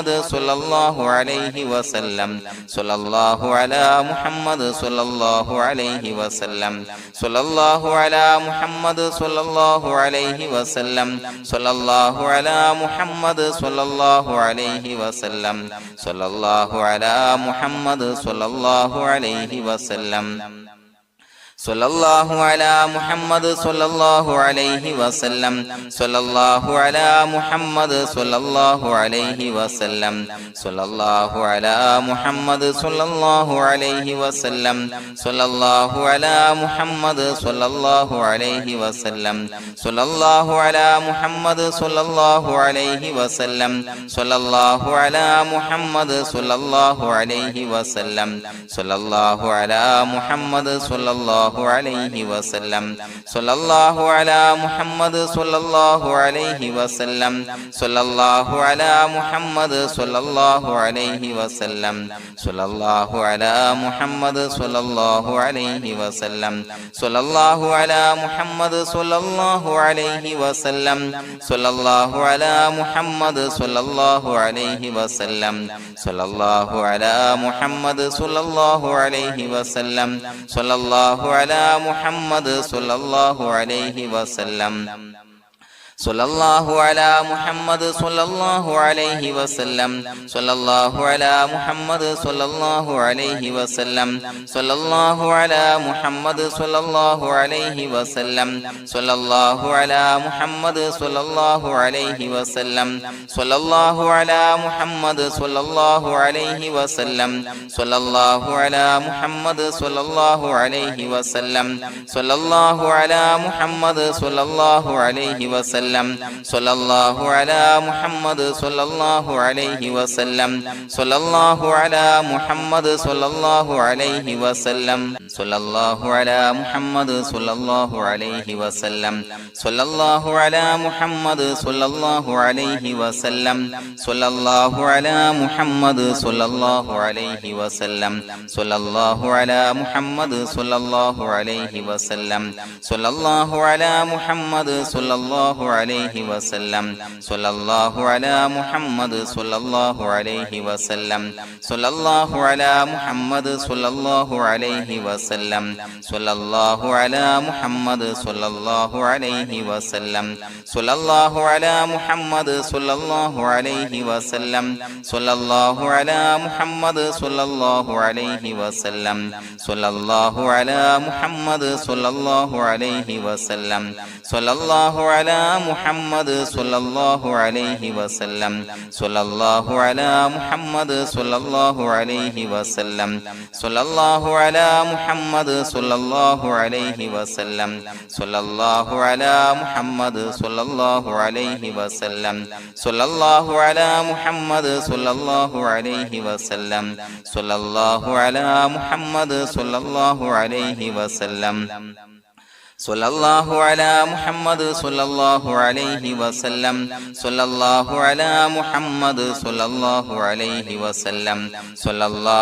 മുഹമ്മദ് സ്വല്ലല്ലാഹു അലൈഹി വസല്ലം സ്വല്ലല്ലാഹു അലാ മുഹമ്മദ് സ്വല്ലല്ലാഹു അലൈഹി വസല്ലം സ്വല്ലല്ലാഹു അലാ മുഹമ്മദ് സ്വല്ലല്ലാഹു അലൈഹി വസല്ലം സ്വല്ലല്ലാഹു അലാ മുഹമ്മദ് സ്വല്ലല്ലാഹു അലൈഹി വസല്ലം സ്വല്ലല്ലാഹു അലാ മുഹമ്മദ് സ്വല്ലല്ലാഹു അലൈഹി വസല്ലം സ്വല്ലല്ലാഹു അലാ മുഹമ്മദ് സ്വല്ലല്ലാഹു അലൈഹി വസല്ലം സ്വല്ലല്ലാഹു അലാ മുഹമ്മദ് സ്വല്ലല്ലാഹു അലൈഹി വസല്ലം സ്വല്ലല്ലാഹു അലാ മുഹമ്മദ് സ്വല്ലല്ലാഹു അലൈഹി വസല്ലം സ്വല്ലല്ലാഹു അലാ മുഹമ്മദ് സ്വല്ലല്ലാഹു അലൈഹി വസല്ലം സ്വല്ലല്ലാഹു അലാ മുഹമ്മദ് സ്വല്ലല്ലാഹു അലൈഹി വസല്ലം സ്വല്ലല്ലാഹു അലാ മുഹമ്മദ് സ്വല്ലല്ലാഹു അലൈഹി വസല്ലം സ്വല്ലല്ലാഹു അലാ മുഹമ്മദ് സ്വല്ലല്ലാഹു അലൈഹി വസല്ലം സ്വല്ലല്ലാഹു അലാ മുഹമ്മദ് സ്വല്ലല്ലാഹു അലൈഹി വസല്ലം സ്വല്ലല്ലാഹു അലാ മുഹമ്മദ് സ്വല്ലല്ലാഹു അലൈഹി വസല്ലം സ്വല്ലല്ലാഹു അലാ മുഹമ്മദ് സ്വല്ലല്ലാഹു അലൈഹി വസല്ലം സ്വല്ലല്ലാഹു അലാ മുഹമ്മദ് സ്വല്ലല്ലാഹു അലൈഹി വസല്ലം സ്വല്ലല്ലാഹു അലാ മുഹമ്മദ് സ്വല്ലല്ലാഹു അലൈഹി വസല്ലം സ്വല്ലല്ലാഹു അലാ മുഹമ്മദ് സ്വല്ലല്ലാഹു അലൈഹി വസല്ലം സ്വല്ലല്ലാഹു അലാ മുഹമ്മദ് സ്വല്ലല്ലാഹു അലൈഹി വസല്ലം സ്വല്ലല്ലാഹു അലാ മുഹമ്മദ് സ്വല്ലല്ലാഹു അലൈഹി വസല്ലം സ്വല്ലല്ലാഹു അലാ മുഹമ്മദ് സ്വല്ലല്ലാഹു അലൈഹി വസല്ലം സ്വല്ലല്ലാഹു അലാ മുഹമ്മദ് സ്വല്ലല്ലാഹു അലൈഹി വസല്ലം സ്വല്ലല്ലാഹു അലാ മുഹമ്മദ് സ്വല്ലല്ലാഹു അലൈഹി വസല്ലം സ്വല്ലല്ലാഹു അലാ മുഹമ്മദ് സ്വല്ലല്ലാഹു അലൈഹി വസല്ലം സ്വല്ലല്ലാഹു അലാ മുഹമ്മദ് സ്വല്ലല്ലാഹു അലൈഹി വസല്ലം സ്വല്ലല്ലാഹു അലാ മുഹമ്മദ് സ്വല്ലല്ലാഹു അലൈഹി വസല്ലം സ്വല്ലല്ലാഹു അലാ മുഹമ്മദ് സ്വല്ലല്ലാഹു അലൈഹി വസല്ലം സ്വല്ലല്ലാഹു അലാ മുഹമ്മദ് സ്വല്ലല്ലാഹു അലൈഹി വസല്ലം സ്വല്ലല്ലാഹു അലാ മുഹമ്മദ് സ്വല്ലല്ലാഹു അലൈഹി വസല്ലം സ്വല്ലല്ലാഹു അലാ മുഹമ്മദ് സ്വല്ലല്ലാഹു അലൈഹി വസല്ലം സ്വല്ലല്ലാഹു അലാ മുഹമ്മദ് സ്വല്ലല്ലാഹു അലൈഹി വസല്ലം സ്വല്ലല്ലാഹു അലാ മുഹമ്മദ് സ്വല്ലല്ലാഹു അലൈഹി വസല്ലം സ്വല്ലല്ലാഹു അലാ മുഹമ്മദ് സ്വല്ലല്ലാഹു അലൈഹി വസല്ലം സ്വല്ലല്ലാഹു അലാ മുഹമ്മദ് സ്വല്ലല്ലാഹു അലൈഹി വസല്ലം സ്വല്ലല്ലാഹു അലാ മുഹമ്മദ് സ്വല്ലല്ലാഹു അലൈഹി വസല്ലം സ്വല്ലല്ലാഹു അലാ മുഹമ്മദ് സ്വല്ലല്ലാഹു അലൈഹി വസല്ലം സ്വല്ലല്ലാഹു അലാ മുഹമ്മദ് സ്വല്ലല്ലാഹു അലൈഹി വസല്ലം സ്വല്ലല്ലാഹു അലാ മുഹമ്മദ് സ്വല്ലല്ലാഹു അലൈഹി വസല്ലം സ്വല്ലല്ലാഹു അലാ മുഹമ്മദ് സ്വല്ലല്ലാഹു അലൈഹി വസല്ലം സ്വല്ലല്ലാഹു അലാ മുഹമ്മദ് സ്വല്ലല്ലാഹു അലൈഹി വസല്ലം സ്വല്ലല്ലാഹു അലാ മുഹമ്മദ് സ്വല്ലല്ലാഹു അലൈഹി വസല്ലം സ്വല്ലല്ലാഹു അലാ മുഹമ്മദ് സ്വല്ലല്ലാഹു അലൈഹി വസല്ലം സ്വല്ലല്ലാഹു അലാ മുഹമ്മദ് സ്വല്ലല്ലാഹു അലൈഹി വസല്ലം സ്വല്ലല്ലാഹു അലാ മുഹമ്മദ് സ്വല്ലല്ലാഹു അലൈഹി വസല്ലം സ്വല്ലല്ലാഹു അലാ മുഹമ്മദ് സ്വല്ലല്ലാഹു അലൈഹി വസല്ലം സ്വല്ലല്ലാഹു അലാ മുഹമ്മദ് സ്വല്ലല്ലാഹു അലൈഹി വസല്ലം സ്വല്ലല്ലാഹു അലാ മുഹമ്മദ് സ്വല്ലല്ലാഹു അലൈഹി വസല്ലം സ്വല്ലല്ലാഹു അലാ മുഹമ്മദ് സ്വല്ലല്ലാഹു അലൈഹി വസല്ലം സ്വല്ലല്ലാഹു അലാ മുഹമ്മദ് സ്വല്ലല്ലാഹു അലൈഹി വസല്ലം സ്വല്ലല്ലാഹു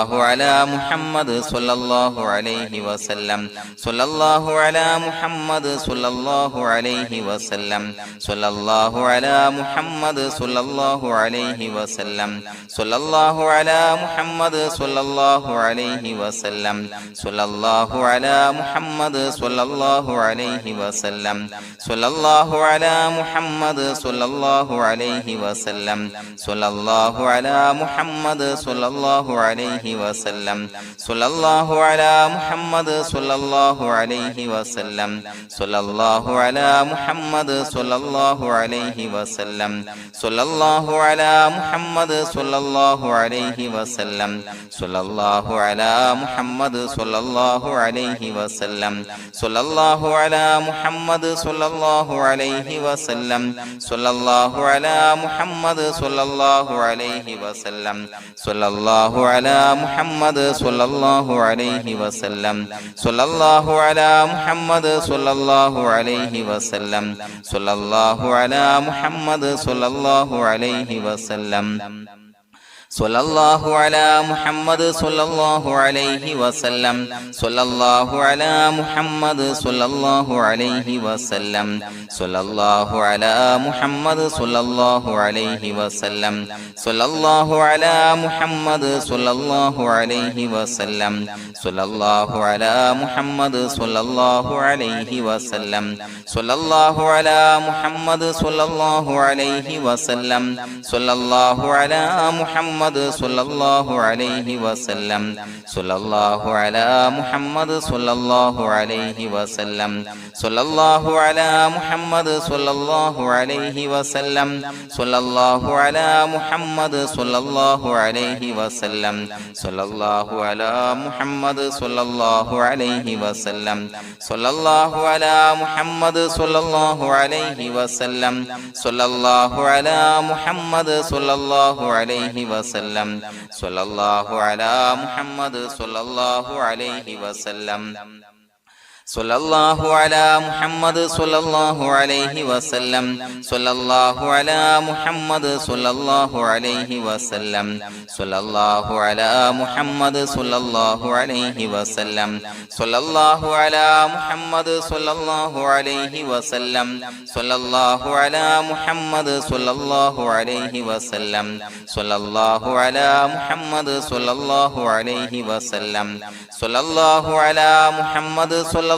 അലാ മുഹമ്മദ് സ്വല്ലല്ലാഹു അലൈഹി വസല്ലം സ്വല്ലല്ലാഹു അലാ മുഹമ്മദ് സ്വല്ലല്ലാഹു അലൈഹി വസല്ലം സ്വല്ലല്ലാഹു അലാ മുഹമ്മദ് സ്വല്ലല്ലാഹു അലൈഹി വസല്ലം സ്വല്ലല്ലാഹു അലാ മുഹമ്മദ് സ്വല്ലല്ലാഹു അലൈഹി വസല്ലം സ്വല്ലല്ലാഹു അലാ മുഹമ്മദ് സ്വല്ലല്ലാഹു അലൈഹി വസല്ലം സ്വല്ലല്ലാഹു അലാ മുഹമ്മദ് സ്വല്ലല്ലാഹു അലൈഹി വസല്ലം സ്വല്ലല്ലാഹു അലാ മുഹമ്മദ് സ്വല്ലല്ലാഹു അലൈഹി വസല്ലം സ്വല്ലല്ലാഹു അലാ മുഹമ്മദ് സ്വല്ലല്ലാഹു അലൈഹി വസല്ലം സ്വല്ലല്ലാഹു അലാ മുഹമ്മദ് സ്വല്ലല്ലാഹു അലൈഹി വസല്ലം സ്വല്ലല്ലാഹു അലാ മുഹമ്മദ് സ്വല്ലല്ലാഹു അലൈഹി വസല്ലം സ്വല്ലല്ലാഹു അലാ മുഹമ്മദ് സ്വല്ലല്ലാഹു അലൈഹി വസല്ലം സ്വല്ലല്ലാഹു അലാ മുഹമ്മദ് സ്വല്ലല്ലാഹു അലൈഹി വസല്ലം സ്വല്ലല്ലാഹു അലാ മുഹമ്മദ് സ്വല്ലല്ലാഹു അലൈഹി വസല്ലം സ്വല്ലല്ലാഹു അലാ മുഹമ്മദ് സ്വല്ലല്ലാഹു അലൈഹി വസല്ലം സ്വല്ലല്ലാഹു അലാ മുഹമ്മദ് സ്വല്ലല്ലാഹു അലൈഹി വസല്ലം സ്വല്ലല്ലാഹു അലാ മുഹമ്മദ് സ്വല്ലല്ലാഹു അലൈഹി വസല്ലം സ്വല്ലല്ലാഹു അലാ മുഹമ്മദ് സ്വല്ലല്ലാഹു അലൈഹി വസല്ലം സ്വല്ലല്ലാഹു അലാ മുഹമ്മദ് സ്വല്ലല്ലാഹു അലൈഹി വസല്ലം സ്വല്ലല്ലാഹു അലാ മുഹമ്മദ് സ്വല്ലല്ലാഹു അലൈഹി വസല്ലം സ്വല്ലല്ലാഹു അലാ മുഹമ്മദ് സ്വല്ലല്ലാഹു അലൈഹി വസല്ലം സ്വല്ലല്ലാഹു അലാ മുഹമ്മദ് സ്വല്ലല്ലാഹു അലൈഹി വസല്ലം സ്വല്ലല്ലാഹു അലാ മുഹമ്മദ് സ്വല്ലല്ലാഹു അലൈഹി വസല്ലം സ്വല്ലല്ലാഹു അലാ മുഹമ്മദ് സ്വല്ലല്ലാഹു അലൈഹി വസല്ലം സ്വല്ലല്ലാഹു അലാ മുഹമ്മദ് സ്വല്ലല്ലാഹു അലൈഹി വസല്ലം സ്വല്ലല്ലാഹു അലാ മുഹമ്മദ് സ്വല്ലല്ലാഹു അലൈഹി വസല്ലം സ്വല്ലല്ലാഹു അലാ മുഹമ്മദ് സ്വല്ലല്ലാഹു അലൈഹി വസല്ലം സ്വല്ലല്ലാഹു അലാ മുഹമ്മദ് സ്വല്ലല്ലാഹു അലൈഹി വസല്ലം സ്വല്ലല്ലാഹു അലാ മുഹമ്മദ് സ്വല്ലല്ലാഹു അലൈഹി വസല്ലം സ്വല്ലല്ലാഹു അലാ മുഹമ്മദ് സ്വല്ലല്ലാഹു അലൈഹി വസല്ലം സ്വല്ലല്ലാഹു അലാ മുഹമ്മദ് സ്വല്ലല്ലാഹു അലൈഹി വസല്ലം സ്വല്ലല്ലാഹു അലാ മുഹമ്മദ് സ്വല്ലല്ലാഹു അലൈഹി വസല്ലം സ്വല്ലല്ലാഹു അലാ മുഹമ്മദ് സ്വല്ലല്ലാഹു അലൈഹി വസല്ലം സ്വല്ലല്ലാഹു അലാ മുഹമ്മദ് സ്വല്ലല്ലാഹു അലൈഹി വസല്ലം സ്വല്ലല്ലാഹു അലാ മുഹമ്മദ് സ്വല്ലല്ലാഹു അലൈഹി വസല്ലം സ്വല്ലല്ലാഹു അലാ മുഹമ്മദ് സ്വല്ലല്ലാഹു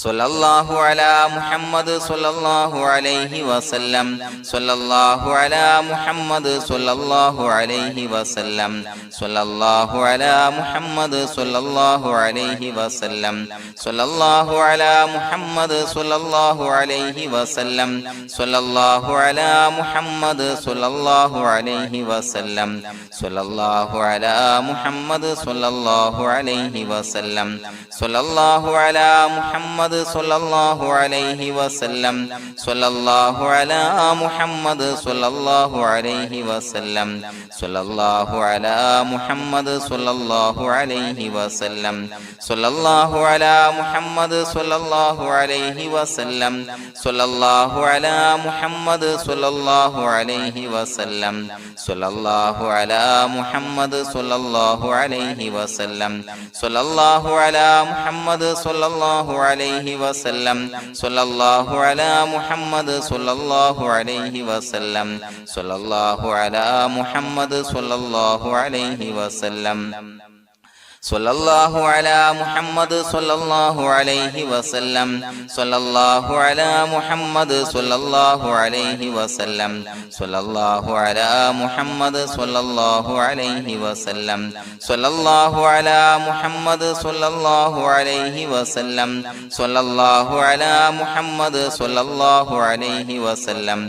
സ്വല്ലല്ലാഹു അലാ മുഹമ്മദ് സ്വല്ലല്ലാഹു അലൈഹി വസല്ലം സ്വല്ലല്ലാഹു അലാ മുഹമ്മദ് സ്വല്ലല്ലാഹു അലൈഹി വസല്ലം സ്വല്ലല്ലാഹു അലാ മുഹമ്മദ് സ്വല്ലല്ലാഹു അലൈഹി വസല്ലം സ്വല്ലല്ലാഹു അലാ മുഹമ്മദ് സ്വല്ലല്ലാഹു അലൈഹി വസല്ലം സ്വല്ലല്ലാഹു അലാ മുഹമ്മദ് സ്വല്ലല്ലാഹു അലൈഹി വസല്ലം സ്വല്ലല്ലാഹു അലാ മുഹമ്മദ് സ്വല്ലല്ലാഹു അലൈഹി വസല്ലം സ്വല്ലല്ലാഹു അലാ മുഹമ്മദ് സ്വല്ലല്ലാഹു അലൈഹി വസല്ലം സ്വല്ലല്ലാഹു അലാ മുഹമ്മദ് സ്വല്ലല്ലാഹു അലൈഹി വസല്ലം സ്വല്ലല്ലാഹു അലാ മുഹമ്മദ് സ്വല്ലല്ലാഹു അലൈഹി വസല്ലം സ്വല്ലല്ലാഹു അലാ മുഹമ്മദ് സ്വല്ലല്ലാഹു അലൈഹി വസല്ലം സ്വല്ലല്ലാഹു അലാ മുഹമ്മദ് സ്വല്ലല്ലാഹു അലൈഹി വസല്ലം സ്വല്ലല്ലാഹു അലാ മുഹമ്മദ് സ്വല്ലല്ലാഹു അലൈഹി വസല്ലം സ്വല്ലല്ലാഹു അലാ മുഹമ്മദ് സ്വല്ലല്ലാഹു അലൈഹി വസല്ലം സ്വല്ലല്ലാഹു അലാ മുഹമ്മദ് സ്വല്ലല്ലാഹു അലൈഹി വസല്ലം സ്വല്ലല്ലാഹു അലാ മുഹമ്മദ് സ്വല്ലല്ലാഹു അലൈഹി വസല്ലം സ്വല്ലല്ലാഹു അലാ മുഹമ്മദ് സ്വല്ലല്ലാഹു അലൈഹി വസല്ലം സ്വല്ലല്ലാഹു അലാ മുഹമ്മദ് സ്വല്ലല്ലാഹു അലൈഹി വസല്ലം സ്വല്ലല്ലാഹു അലാ മുഹമ്മദ് സ്വല്ലല്ലാഹു അലൈഹി വസല്ലം സ്വല്ലല്ലാഹു അലാ മുഹമ്മദ് സ്വല്ലല്ലാഹു അലൈഹി വസല്ലം സ്വല്ലല്ലാഹു അലാ മുഹമ്മദ് സ്വല്ലല്ലാഹു അലൈഹി വസല്ലം സ്വല്ലല്ലാഹു അലാ മുഹമ്മദ് സ്വല്ലല്ലാഹു അലൈഹി വസല്ലം സ്വല്ലല്ലാഹു അലാ മുഹമ്മദ് സ്വല്ലല്ലാഹു അലൈഹി വസല്ലം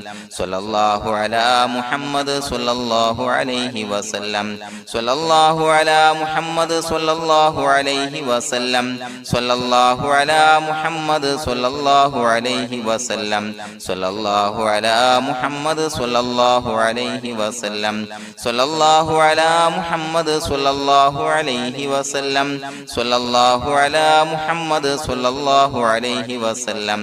സ്വല്ലല്ലാഹു അലാ മുഹമ്മദ് സ്വല്ലല്ലാഹു അലൈഹി വസല്ലം സ്വല്ലല്ലാഹു അലാ മുഹമ്മദ് സ്വല്ലല്ലാഹു അലൈഹി വസല്ലം സ്വല്ലല്ലാഹു അലാ മുഹമ്മദ് സ്വല്ലല്ലാഹു അലൈഹി വസല്ലം സ്വല്ലല്ലാഹു അലാ മുഹമ്മദ് സ്വല്ലല്ലാഹു അലൈഹി വസല്ലം സ്വല്ലല്ലാഹു അലാ മുഹമ്മദ് സ്വല്ലല്ലാഹു അലൈഹി വസല്ലം സ്വല്ലല്ലാഹു അലാ മുഹമ്മദ് സ്വല്ലല്ലാഹു അലൈഹി വസല്ലം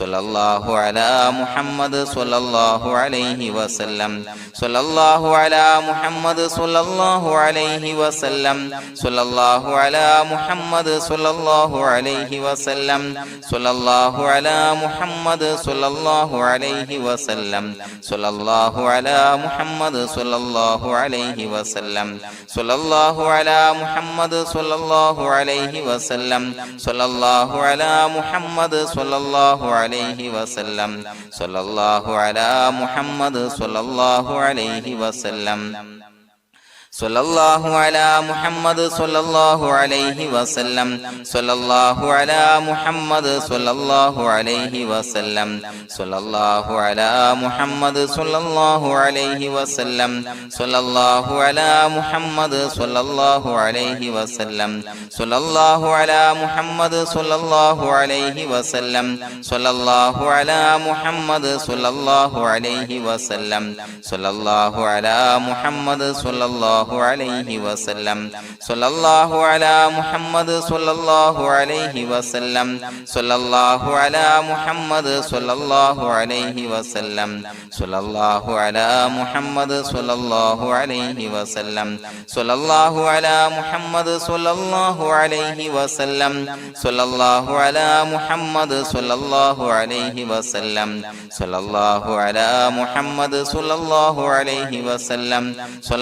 സ്വല്ലല്ലാഹു അലാ മുഹമ്മദ് സ്വല്ലല്ലാഹു അലൈഹി വസല്ലം സ്വല്ലല്ലാഹു അലാ മുഹമ്മദ് സ്വല്ലല്ലാഹു അലൈഹി വസല്ലം സ്വല്ലല്ലാഹു അലാ മുഹമ്മദ് സ്വല്ലല്ലാഹു അലൈഹി വസല്ലം സ്വല്ലല്ലാഹു അലാ മുഹമ്മദ് സ്വല്ലല്ലാഹു അലൈഹി വസല്ലം സ്വല്ലല്ലാഹു അലാ മുഹമ്മദ് സ്വല്ലല്ലാഹു അലൈഹി വസല്ലം സ്വല്ലല്ലാഹു അലാ മുഹമ്മദ് സ്വല്ലല്ലാഹു അലൈഹി വസല്ലം സ്വല്ലല്ലാഹു അലാ മുഹമ്മദ് സ്വല്ലല്ലാഹു അലൈഹി വസല്ലം സ്വല്ലല്ലാഹു അലാ മുഹമ്മദ് സ്വല്ലല്ലാഹു അലൈഹി വസല്ലം സ്വല്ലല്ലാഹു അലാ മുഹമ്മദ് സ്വല്ലല്ലാഹു അലൈഹി വസല്ലം സ്വല്ലല്ലാഹു അലാ മുഹമ്മദ് സ്വല്ലല്ലാഹു അലൈഹി വസല്ലം സ്വല്ലല്ലാഹു അലാ മുഹമ്മദ് സ്വല്ലല്ലാഹു അലൈഹി വസല്ലം സ്വല്ലല്ലാഹു അലാ മുഹമ്മദ് സ്വല്ലല്ലാഹു അലൈഹി വസല്ലം സ്വല്ലല്ലാഹു അലാ മുഹമ്മദ് സ്വല്ലല്ലാഹു അലൈഹി വസല്ലം സ്വല്ലല്ലാഹു അലാ മുഹമ്മദ് സ്വല്ലല്ലാഹു അലൈഹി വസല്ലം സ്വല്ലല്ലാഹു അലാ മുഹമ്മദ് സ്വല്ലല്ലാഹു അലൈഹി വസല്ലം സ്വല്ലല്ലാഹു അലാ മുഹമ്മദ് സ്വല്ലല്ലാഹു അലൈഹി വസല്ലം സ്വല്ലല്ലാഹു അലാ മുഹമ്മദ് സ്വല്ലല്ലാഹു അലൈഹി വസല്ലം സ്വല്ലല്ലാഹു അലാ മുഹമ്മദ് സ്വല്ലല്ലാഹു അലൈഹി വസല്ലം സ്വല്ലല്ലാഹു അലാ മുഹമ്മദ് സ്വല്ലല്ലാഹു അലൈഹി വസല്ലം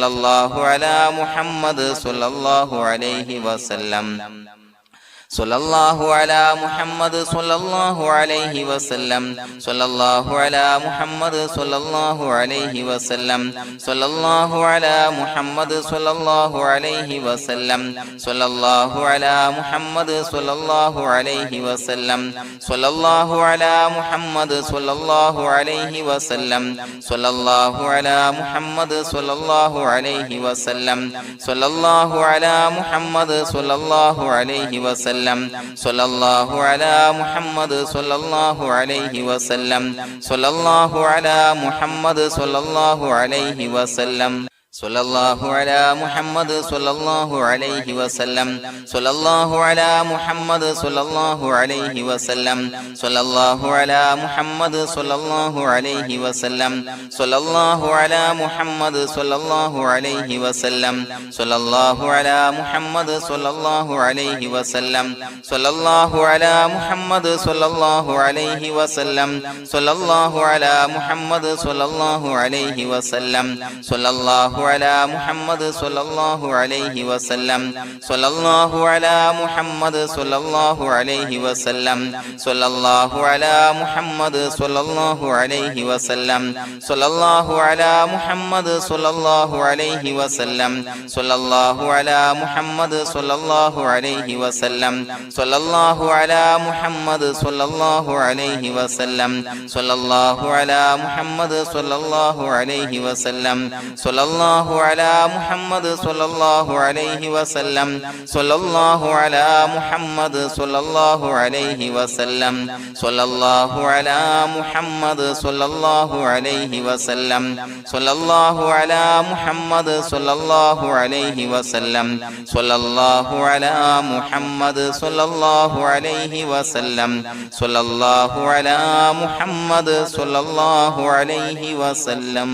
സ്വല്ലല്ലാഹു അലാ മുഹമ്മദ് സ്വല്ലല്ലാഹു അലൈഹി വസല്ലം സ്വല്ലല്ലാഹു അലാ മുഹമ്മദ് സ്വല്ലല്ലാഹു അലൈഹി വസല്ലം സ്വല്ലല്ലാഹു അലാ മുഹമ്മദ് സ്വല്ലല്ലാഹു അലൈഹി വസല്ലം സ്വല്ലല്ലാഹു അലാ മുഹമ്മദ് സ്വല്ലല്ലാഹു അലൈഹി വസല്ലം സ്വല്ലല്ലാഹു അലാ മുഹമ്മദ് സ്വല്ലല്ലാഹു അലൈഹി വസല്ലം സ്വല്ലല്ലാഹു അലാ മുഹമ്മദ് സ്വല്ലല്ലാഹു അലൈഹി വസല്ലം സ്വല്ലല്ലാഹു അലാ മുഹമ്മദ് സ്വല്ലല്ലാഹു അലൈഹി വസല്ലം സ്വല്ലല്ലാഹു അലാ മുഹമ്മദ് സ്വല്ലല്ലാഹു അലൈഹി വസല്ലം സ്വല്ലല്ലാഹു അലാ മുഹമ്മദ് സ്വല്ലല്ലാഹു അലൈഹി വസല്ലം സ്വല്ലല്ലാഹു അലാ മുഹമ്മദ് സ്വല്ലല്ലാഹു അലൈഹി വസല്ലം സ്വല്ലല്ലാഹു അലാ മുഹമ്മദ് സ്വല്ലല്ലാഹു അലൈഹി വസല്ലം സ്വല്ലല്ലാഹു അലാ മുഹമ്മദ് സ്വല്ലല്ലാഹു അലൈഹി വസല്ലം സ്വല്ലല്ലാഹു അലാ മുഹമ്മദ് സ്വല്ലല്ലാഹു അലൈഹി വസല്ലം സ്വല്ലല്ലാഹു അലാ മുഹമ്മദ് സ്വല്ലല്ലാഹു അലൈഹി വസല്ലം സ്വല്ലല്ലാഹു അലാ മുഹമ്മദ് സ്വല്ലല്ലാഹു അലൈഹി വസല്ലം സ്വല്ലല്ലാഹു അലാ മുഹമ്മദ് സ്വല്ലല്ലാഹു അലൈഹി വസല്ലം സ്വല്ലല്ലാഹു അലാ മുഹമ്മദ് സ്വല്ലല്ലാഹു അലൈഹി വസല്ലം സ്വല്ലല്ലാഹു على محمد صلى الله عليه وسلم صلى الله على محمد صلى الله عليه وسلم صلى الله على محمد صلى الله عليه وسلم صلى الله على محمد صلى الله عليه وسلم صلى الله على محمد صلى الله عليه وسلم صلى الله على محمد صلى الله عليه وسلم صلى الله على محمد صلى الله عليه وسلم صلى الله على محمد صلى الله عليه وسلم صلى الله على محمد صلى الله عليه وسلم صلى الله على محمد صلى الله عليه وسلم صلى الله على محمد صلى الله عليه وسلم صلى الله على محمد صلى الله عليه وسلم صلى الله على محمد صلى الله عليه وسلم.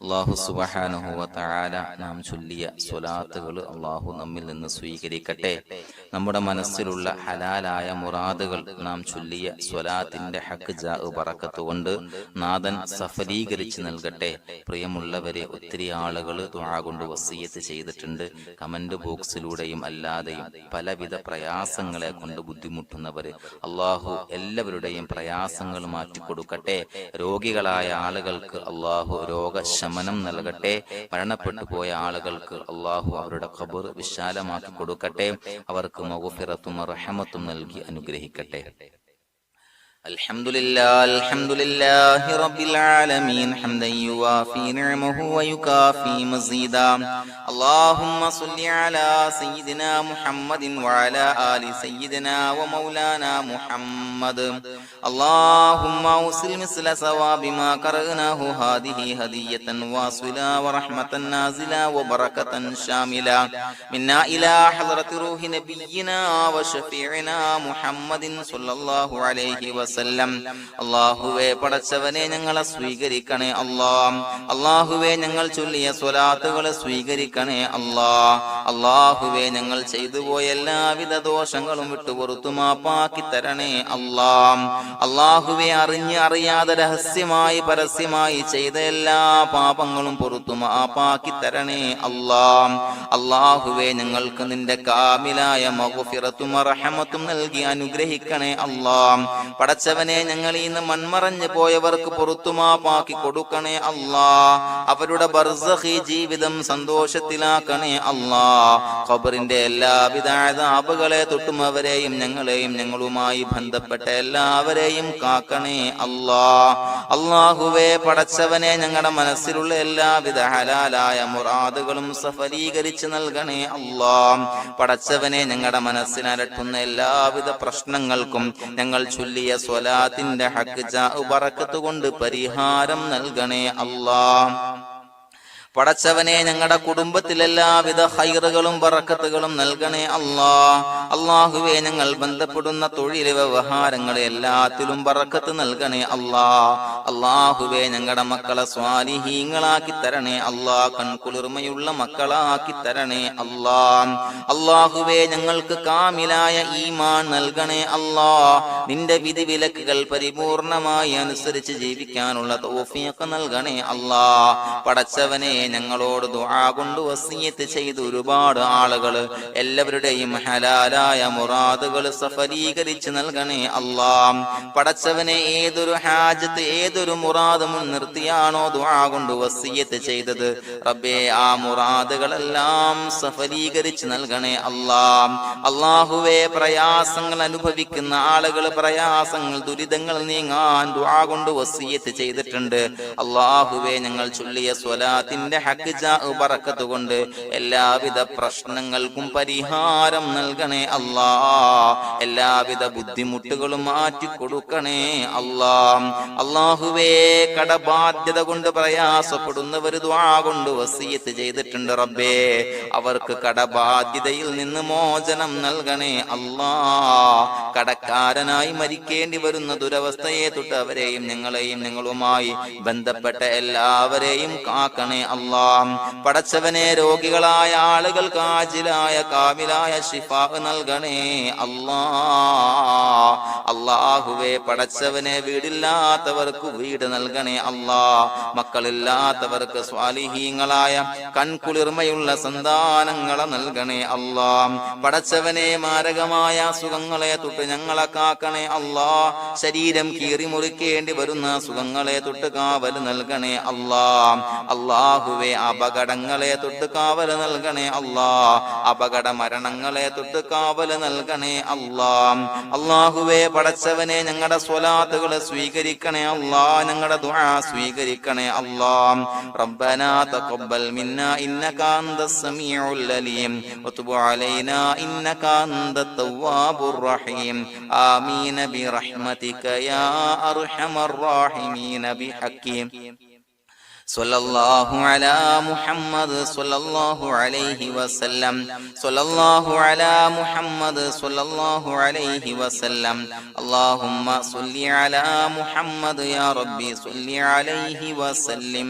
അള്ളാഹു സുബ്ഹാനഹു വ തആല നാം ചൊല്ലിയ സ്വലാത്തുകൾ അള്ളാഹു നമ്മിൽ നിന്ന് സ്വീകരിക്കട്ടെ. നമ്മുടെ മനസ്സിലുള്ള ഹലാലായ മുറാദുകൾ നാം ചൊല്ലിയ സ്വലാത്തിന്റെ ഹഖ് ജാ ബറക്കത്ത് കൊണ്ട് നാഥൻ സഫലീകരിച്ച് നൽകട്ടെ. പ്രിയമുള്ളവരെ, ഒത്തിരി ആളുകൾ ദുആ കൊണ്ട് വസിയത്ത് ചെയ്തിട്ടുണ്ട്. കമന്റ് ബോക്സിലൂടെയും അല്ലാതെയും പലവിധ പ്രയാസങ്ങളെ കൊണ്ട് ബുദ്ധിമുട്ടുന്നവര് അള്ളാഹു എല്ലാവരുടെയും പ്രയാസങ്ങൾ മാറ്റിക്കൊടുക്കട്ടെ. രോഗികളായ ആളുകൾക്ക് അള്ളാഹു രോഗശമനം നൽകട്ടെ. മരണപ്പെട്ടു പോയ ആളുകൾക്ക് അള്ളാഹു അവരുടെ ഖബർ വിശാലമാക്കി കൊടുക്കട്ടെ. അവർക്ക് മഗ്ഫിറത്തും റഹ്മത്തും നൽകി അനുഗ്രഹിക്കട്ടെ. الحمد لله رب العالمين حمدا يوافي نعمه ويكافي مزيدا. اللهم صل على سيدنا محمد وعلى آل سيدنا ومولانا محمد. اللهم اوصل مثل ثواب ما قرأناه هذه هدية واصلا ورحمة نازلا وبركة شاملا منا إلى حضرة روح نبينا وشفيعنا محمد صلى الله عليه وسلم. അള്ളാഹുവേ, പടച്ചവനെ ഞങ്ങളെ സ്വീകരിക്കണേ അല്ലാ. അള്ളാഹുവേ, ഞങ്ങൾ ചൊല്ലിയ സ്വലാത്തുകളെ സ്വീകരിക്കണേ അല്ലാ. അള്ളാഹുവേ, ഞങ്ങൾ ചെയ്തു പോയ എല്ലാവിധ ദോഷങ്ങളും വിട്ടുപുറത്തു മാപ്പാക്കി തരണേ അല്ലാ. അള്ളാഹുവേ, അറിഞ്ഞ് അറിയാതെ രഹസ്യമായി പരസ്യമായി ചെയ്ത എല്ലാ പാപങ്ങളും പുറത്തു മാപ്പാക്കി തരണേ അല്ലാ. അള്ളാഹുവേ, ഞങ്ങൾക്ക് നിന്റെ കാമിലായ മഗ്ഫിറത്തും റഹ്മത്തും നൽകി അനുഗ്രഹിക്കണേ അല്ലാ. പടച്ചവനെ, ഞങ്ങൾ ഇന്ന് മൺമറഞ്ഞു പോയവർക്ക് പുറത്തുമാപ്പാക്കി കൊടുക്കണേ അല്ലാ. അവരുടെ ബർസഖി ജീവിതം സന്തോഷത്തിലാക്കണേ അല്ലാ. ഖബറിന്റെ എല്ലാവിധ അദാബുകളെ തൊട്ടും അവരെയും ഞങ്ങളെയും ഞങ്ങളുമായി ബന്ധപ്പെട്ട എല്ലാവരെയും കാക്കണേ അല്ലാ. അല്ലാഹുവേ, പടച്ചവനെ, ഞങ്ങളുടെ മനസ്സിലുള്ള എല്ലാവിധ ഹലാലായ മുറാദുകളും സഫലീകരിച്ച് നൽകണേ അല്ലാ. പടച്ചവനെ, ഞങ്ങളുടെ മനസ്സിനലട്ടുന്ന എല്ലാവിധ പ്രശ്നങ്ങൾക്കും ഞങ്ങൾ ചൊല്ലിയ സ്വലാത്തിന്റെ ഹഖ് ജാ ബറക്കത്ത് കൊണ്ട് പരിഹാരം നൽകണേ അല്ലാ. പടച്ചവനെ, ഞങ്ങളുടെ കുടുംബത്തിൽ എല്ലാവിധ ഖൈറുകളും ബറക്കത്തുകളും നൽകണേ അല്ലാ. അല്ലാഹുവേ, ഞങ്ങൾ ബന്ധപ്പെടുന്ന തൊഴിൽ വ്യവഹാരങ്ങളെ എല്ലാത്തിലും ബറക്കത്ത് നൽകണേ അല്ലാ. അല്ലാഹുവേ, ഞങ്ങളുടെ മക്കളെ സ്വാലിഹീങ്ങളാക്കി തരണേ അല്ലാ. കൺകുളിർമയുള്ള മക്കളാക്കി തരണേ അല്ലാ. അല്ലാഹുവേ, ഞങ്ങൾക്ക് കാമിലായ ഈമാൻ നൽകണേ അല്ലാ. നിന്റെ വിധി വിലക്കുകൾ പരിപൂർണമായി അനുസരിച്ച് ജീവിക്കാനുള്ള തൗഫീഖ് നൽകണേ അല്ലാ. പടച്ചവനെ, ഞങ്ങളോട് ദുആ കൊണ്ട് വസിയത്ത് ചെയ്ത് ഒരുപാട് ആളുകൾ എല്ലാവരുടെയും ഹലാലായ മുറാദുകൾ സഫലീകരിച്ച് നൽകണേ അല്ലാ. പടച്ചവനെ, ഏതൊരു ഹാജത്ത് ഏതൊരു മുറാദ് മുൻനിർത്തിയാണോ ദുആ കൊണ്ട് വസിയത്ത് ചെയ്തത്, റബ്ബേ, ആ മുറാദുകളെല്ലാം സഫലീകരിച്ച് നൽകണേ അല്ലാ. അല്ലാഹുവേ, പ്രയാസങ്ങൾ അനുഭവിക്കുന്ന ആളുകൾ പ്രയാസങ്ങൾ ദുരിതങ്ങൾ നീങ്ങാൻ ദുആ കൊണ്ട് വസിയത്ത് ചെയ്തിട്ടുണ്ട്. അല്ലാഹുവേ, ഞങ്ങൾ ചൊല്ലിയ സ്വലാത്തിന്റെ ഹഖ് ജാ ബറക്കത്ത് കൊണ്ട് എല്ലാവിധ പ്രശ്നങ്ങൾക്കും പരിഹാരം നൽകണേ അല്ലാ. എല്ലാവിധ ബുദ്ധിമുട്ടുകളും മാറ്റിക്കൊടുക്കണേ അല്ലാ. അല്ലാഹുവേ, കടബാധ്യത കൊണ്ട് പ്രയാസപ്പെടുന്നവർ ദുആ കൊണ്ട് വസിയത്ത് ചെയ്തിട്ടുണ്ട്. റബ്ബേ, അവർക്ക് കടബാധ്യതയിൽ നിന്ന് മോചനം നൽകണേ അല്ലാ. കടക്കാരനായി വൃദ്ധനായി മരിക്കേണ്ടി വരുന്ന ദുരവസ്ഥയെ തൊട്ട് അവരെയും ഞങ്ങളെയും ഞങ്ങളുമായി ബന്ധപ്പെട്ട എല്ലാവരെയും കാക്കണേ അല്ലാ. പടച്ചവനെ, രോഗികളായ ആളുകൾക്ക് ആജിലായ കാമിലായ ശിഫാ നൽകണേ അല്ലാ. അല്ലാഹുവേ, പടച്ചവനെ, വീടില്ലാത്തവർക്ക് വീട് നൽകണേ അല്ലാ. മക്കളില്ലാത്തവർക്ക് സ്വാലിഹീങ്ങളായ കൺകുളിർമയുള്ള സന്താനങ്ങളെ നൽകണേ അല്ലാ. പടച്ചവനെ, മാരകമായ അസുഖങ്ങളെ തൊട്ട് ഞങ്ങളെ കാക്കണേ അല്ലാ. ശരീരം കീറി മുറിക്കേണ്ടി വരുന്ന അസുഖങ്ങളെ തൊട്ട് കാവൽ നൽകണേ അല്ലാ. അല്ലാഹുവേ, അപകടങ്ങളെ തൊട്ട് കാവൽ നൽകണേ അല്ലാ. അപകട മരണങ്ങളെ തൊട്ട് കാവൽ നൽകണേ അല്ലാ. അല്ലാഹുവേ, പടച്ചവനെ, ഞങ്ങളുടെ സ്വലാത്തുകളെ സ്വീകരിക്കണേ അല്ലാ. ഞങ്ങളുടെ ദുആ സ്വീകരിക്കണേ അല്ലാ. റബ്ബനാ തഖബ്ബൽ മിന്നാ ഇന്നക അൻതസ് സമീഉൽ അലീം വതുബ് അലൈനാ ഇന്നക അൻതത് തവ്വാബുർ റഹീം. ആമീൻ ബിറഹ്മതിക യാ അർഹമർ റഹീമീൻ ബിഹഖീം സല്ലല്ലാഹു അലാ മുഹമ്മദ് സല്ലല്ലാഹു അലൈഹി വസല്ലം. സല്ലല്ലാഹു അലാ മുഹമ്മദ് സല്ലല്ലാഹു അലൈഹി വസല്ലം. അല്ലാഹുമ്മ സ്വല്ലി അലാ മുഹമ്മദ് യാ റബ്ബി സ്വല്ലി അലൈഹി വസല്ലം.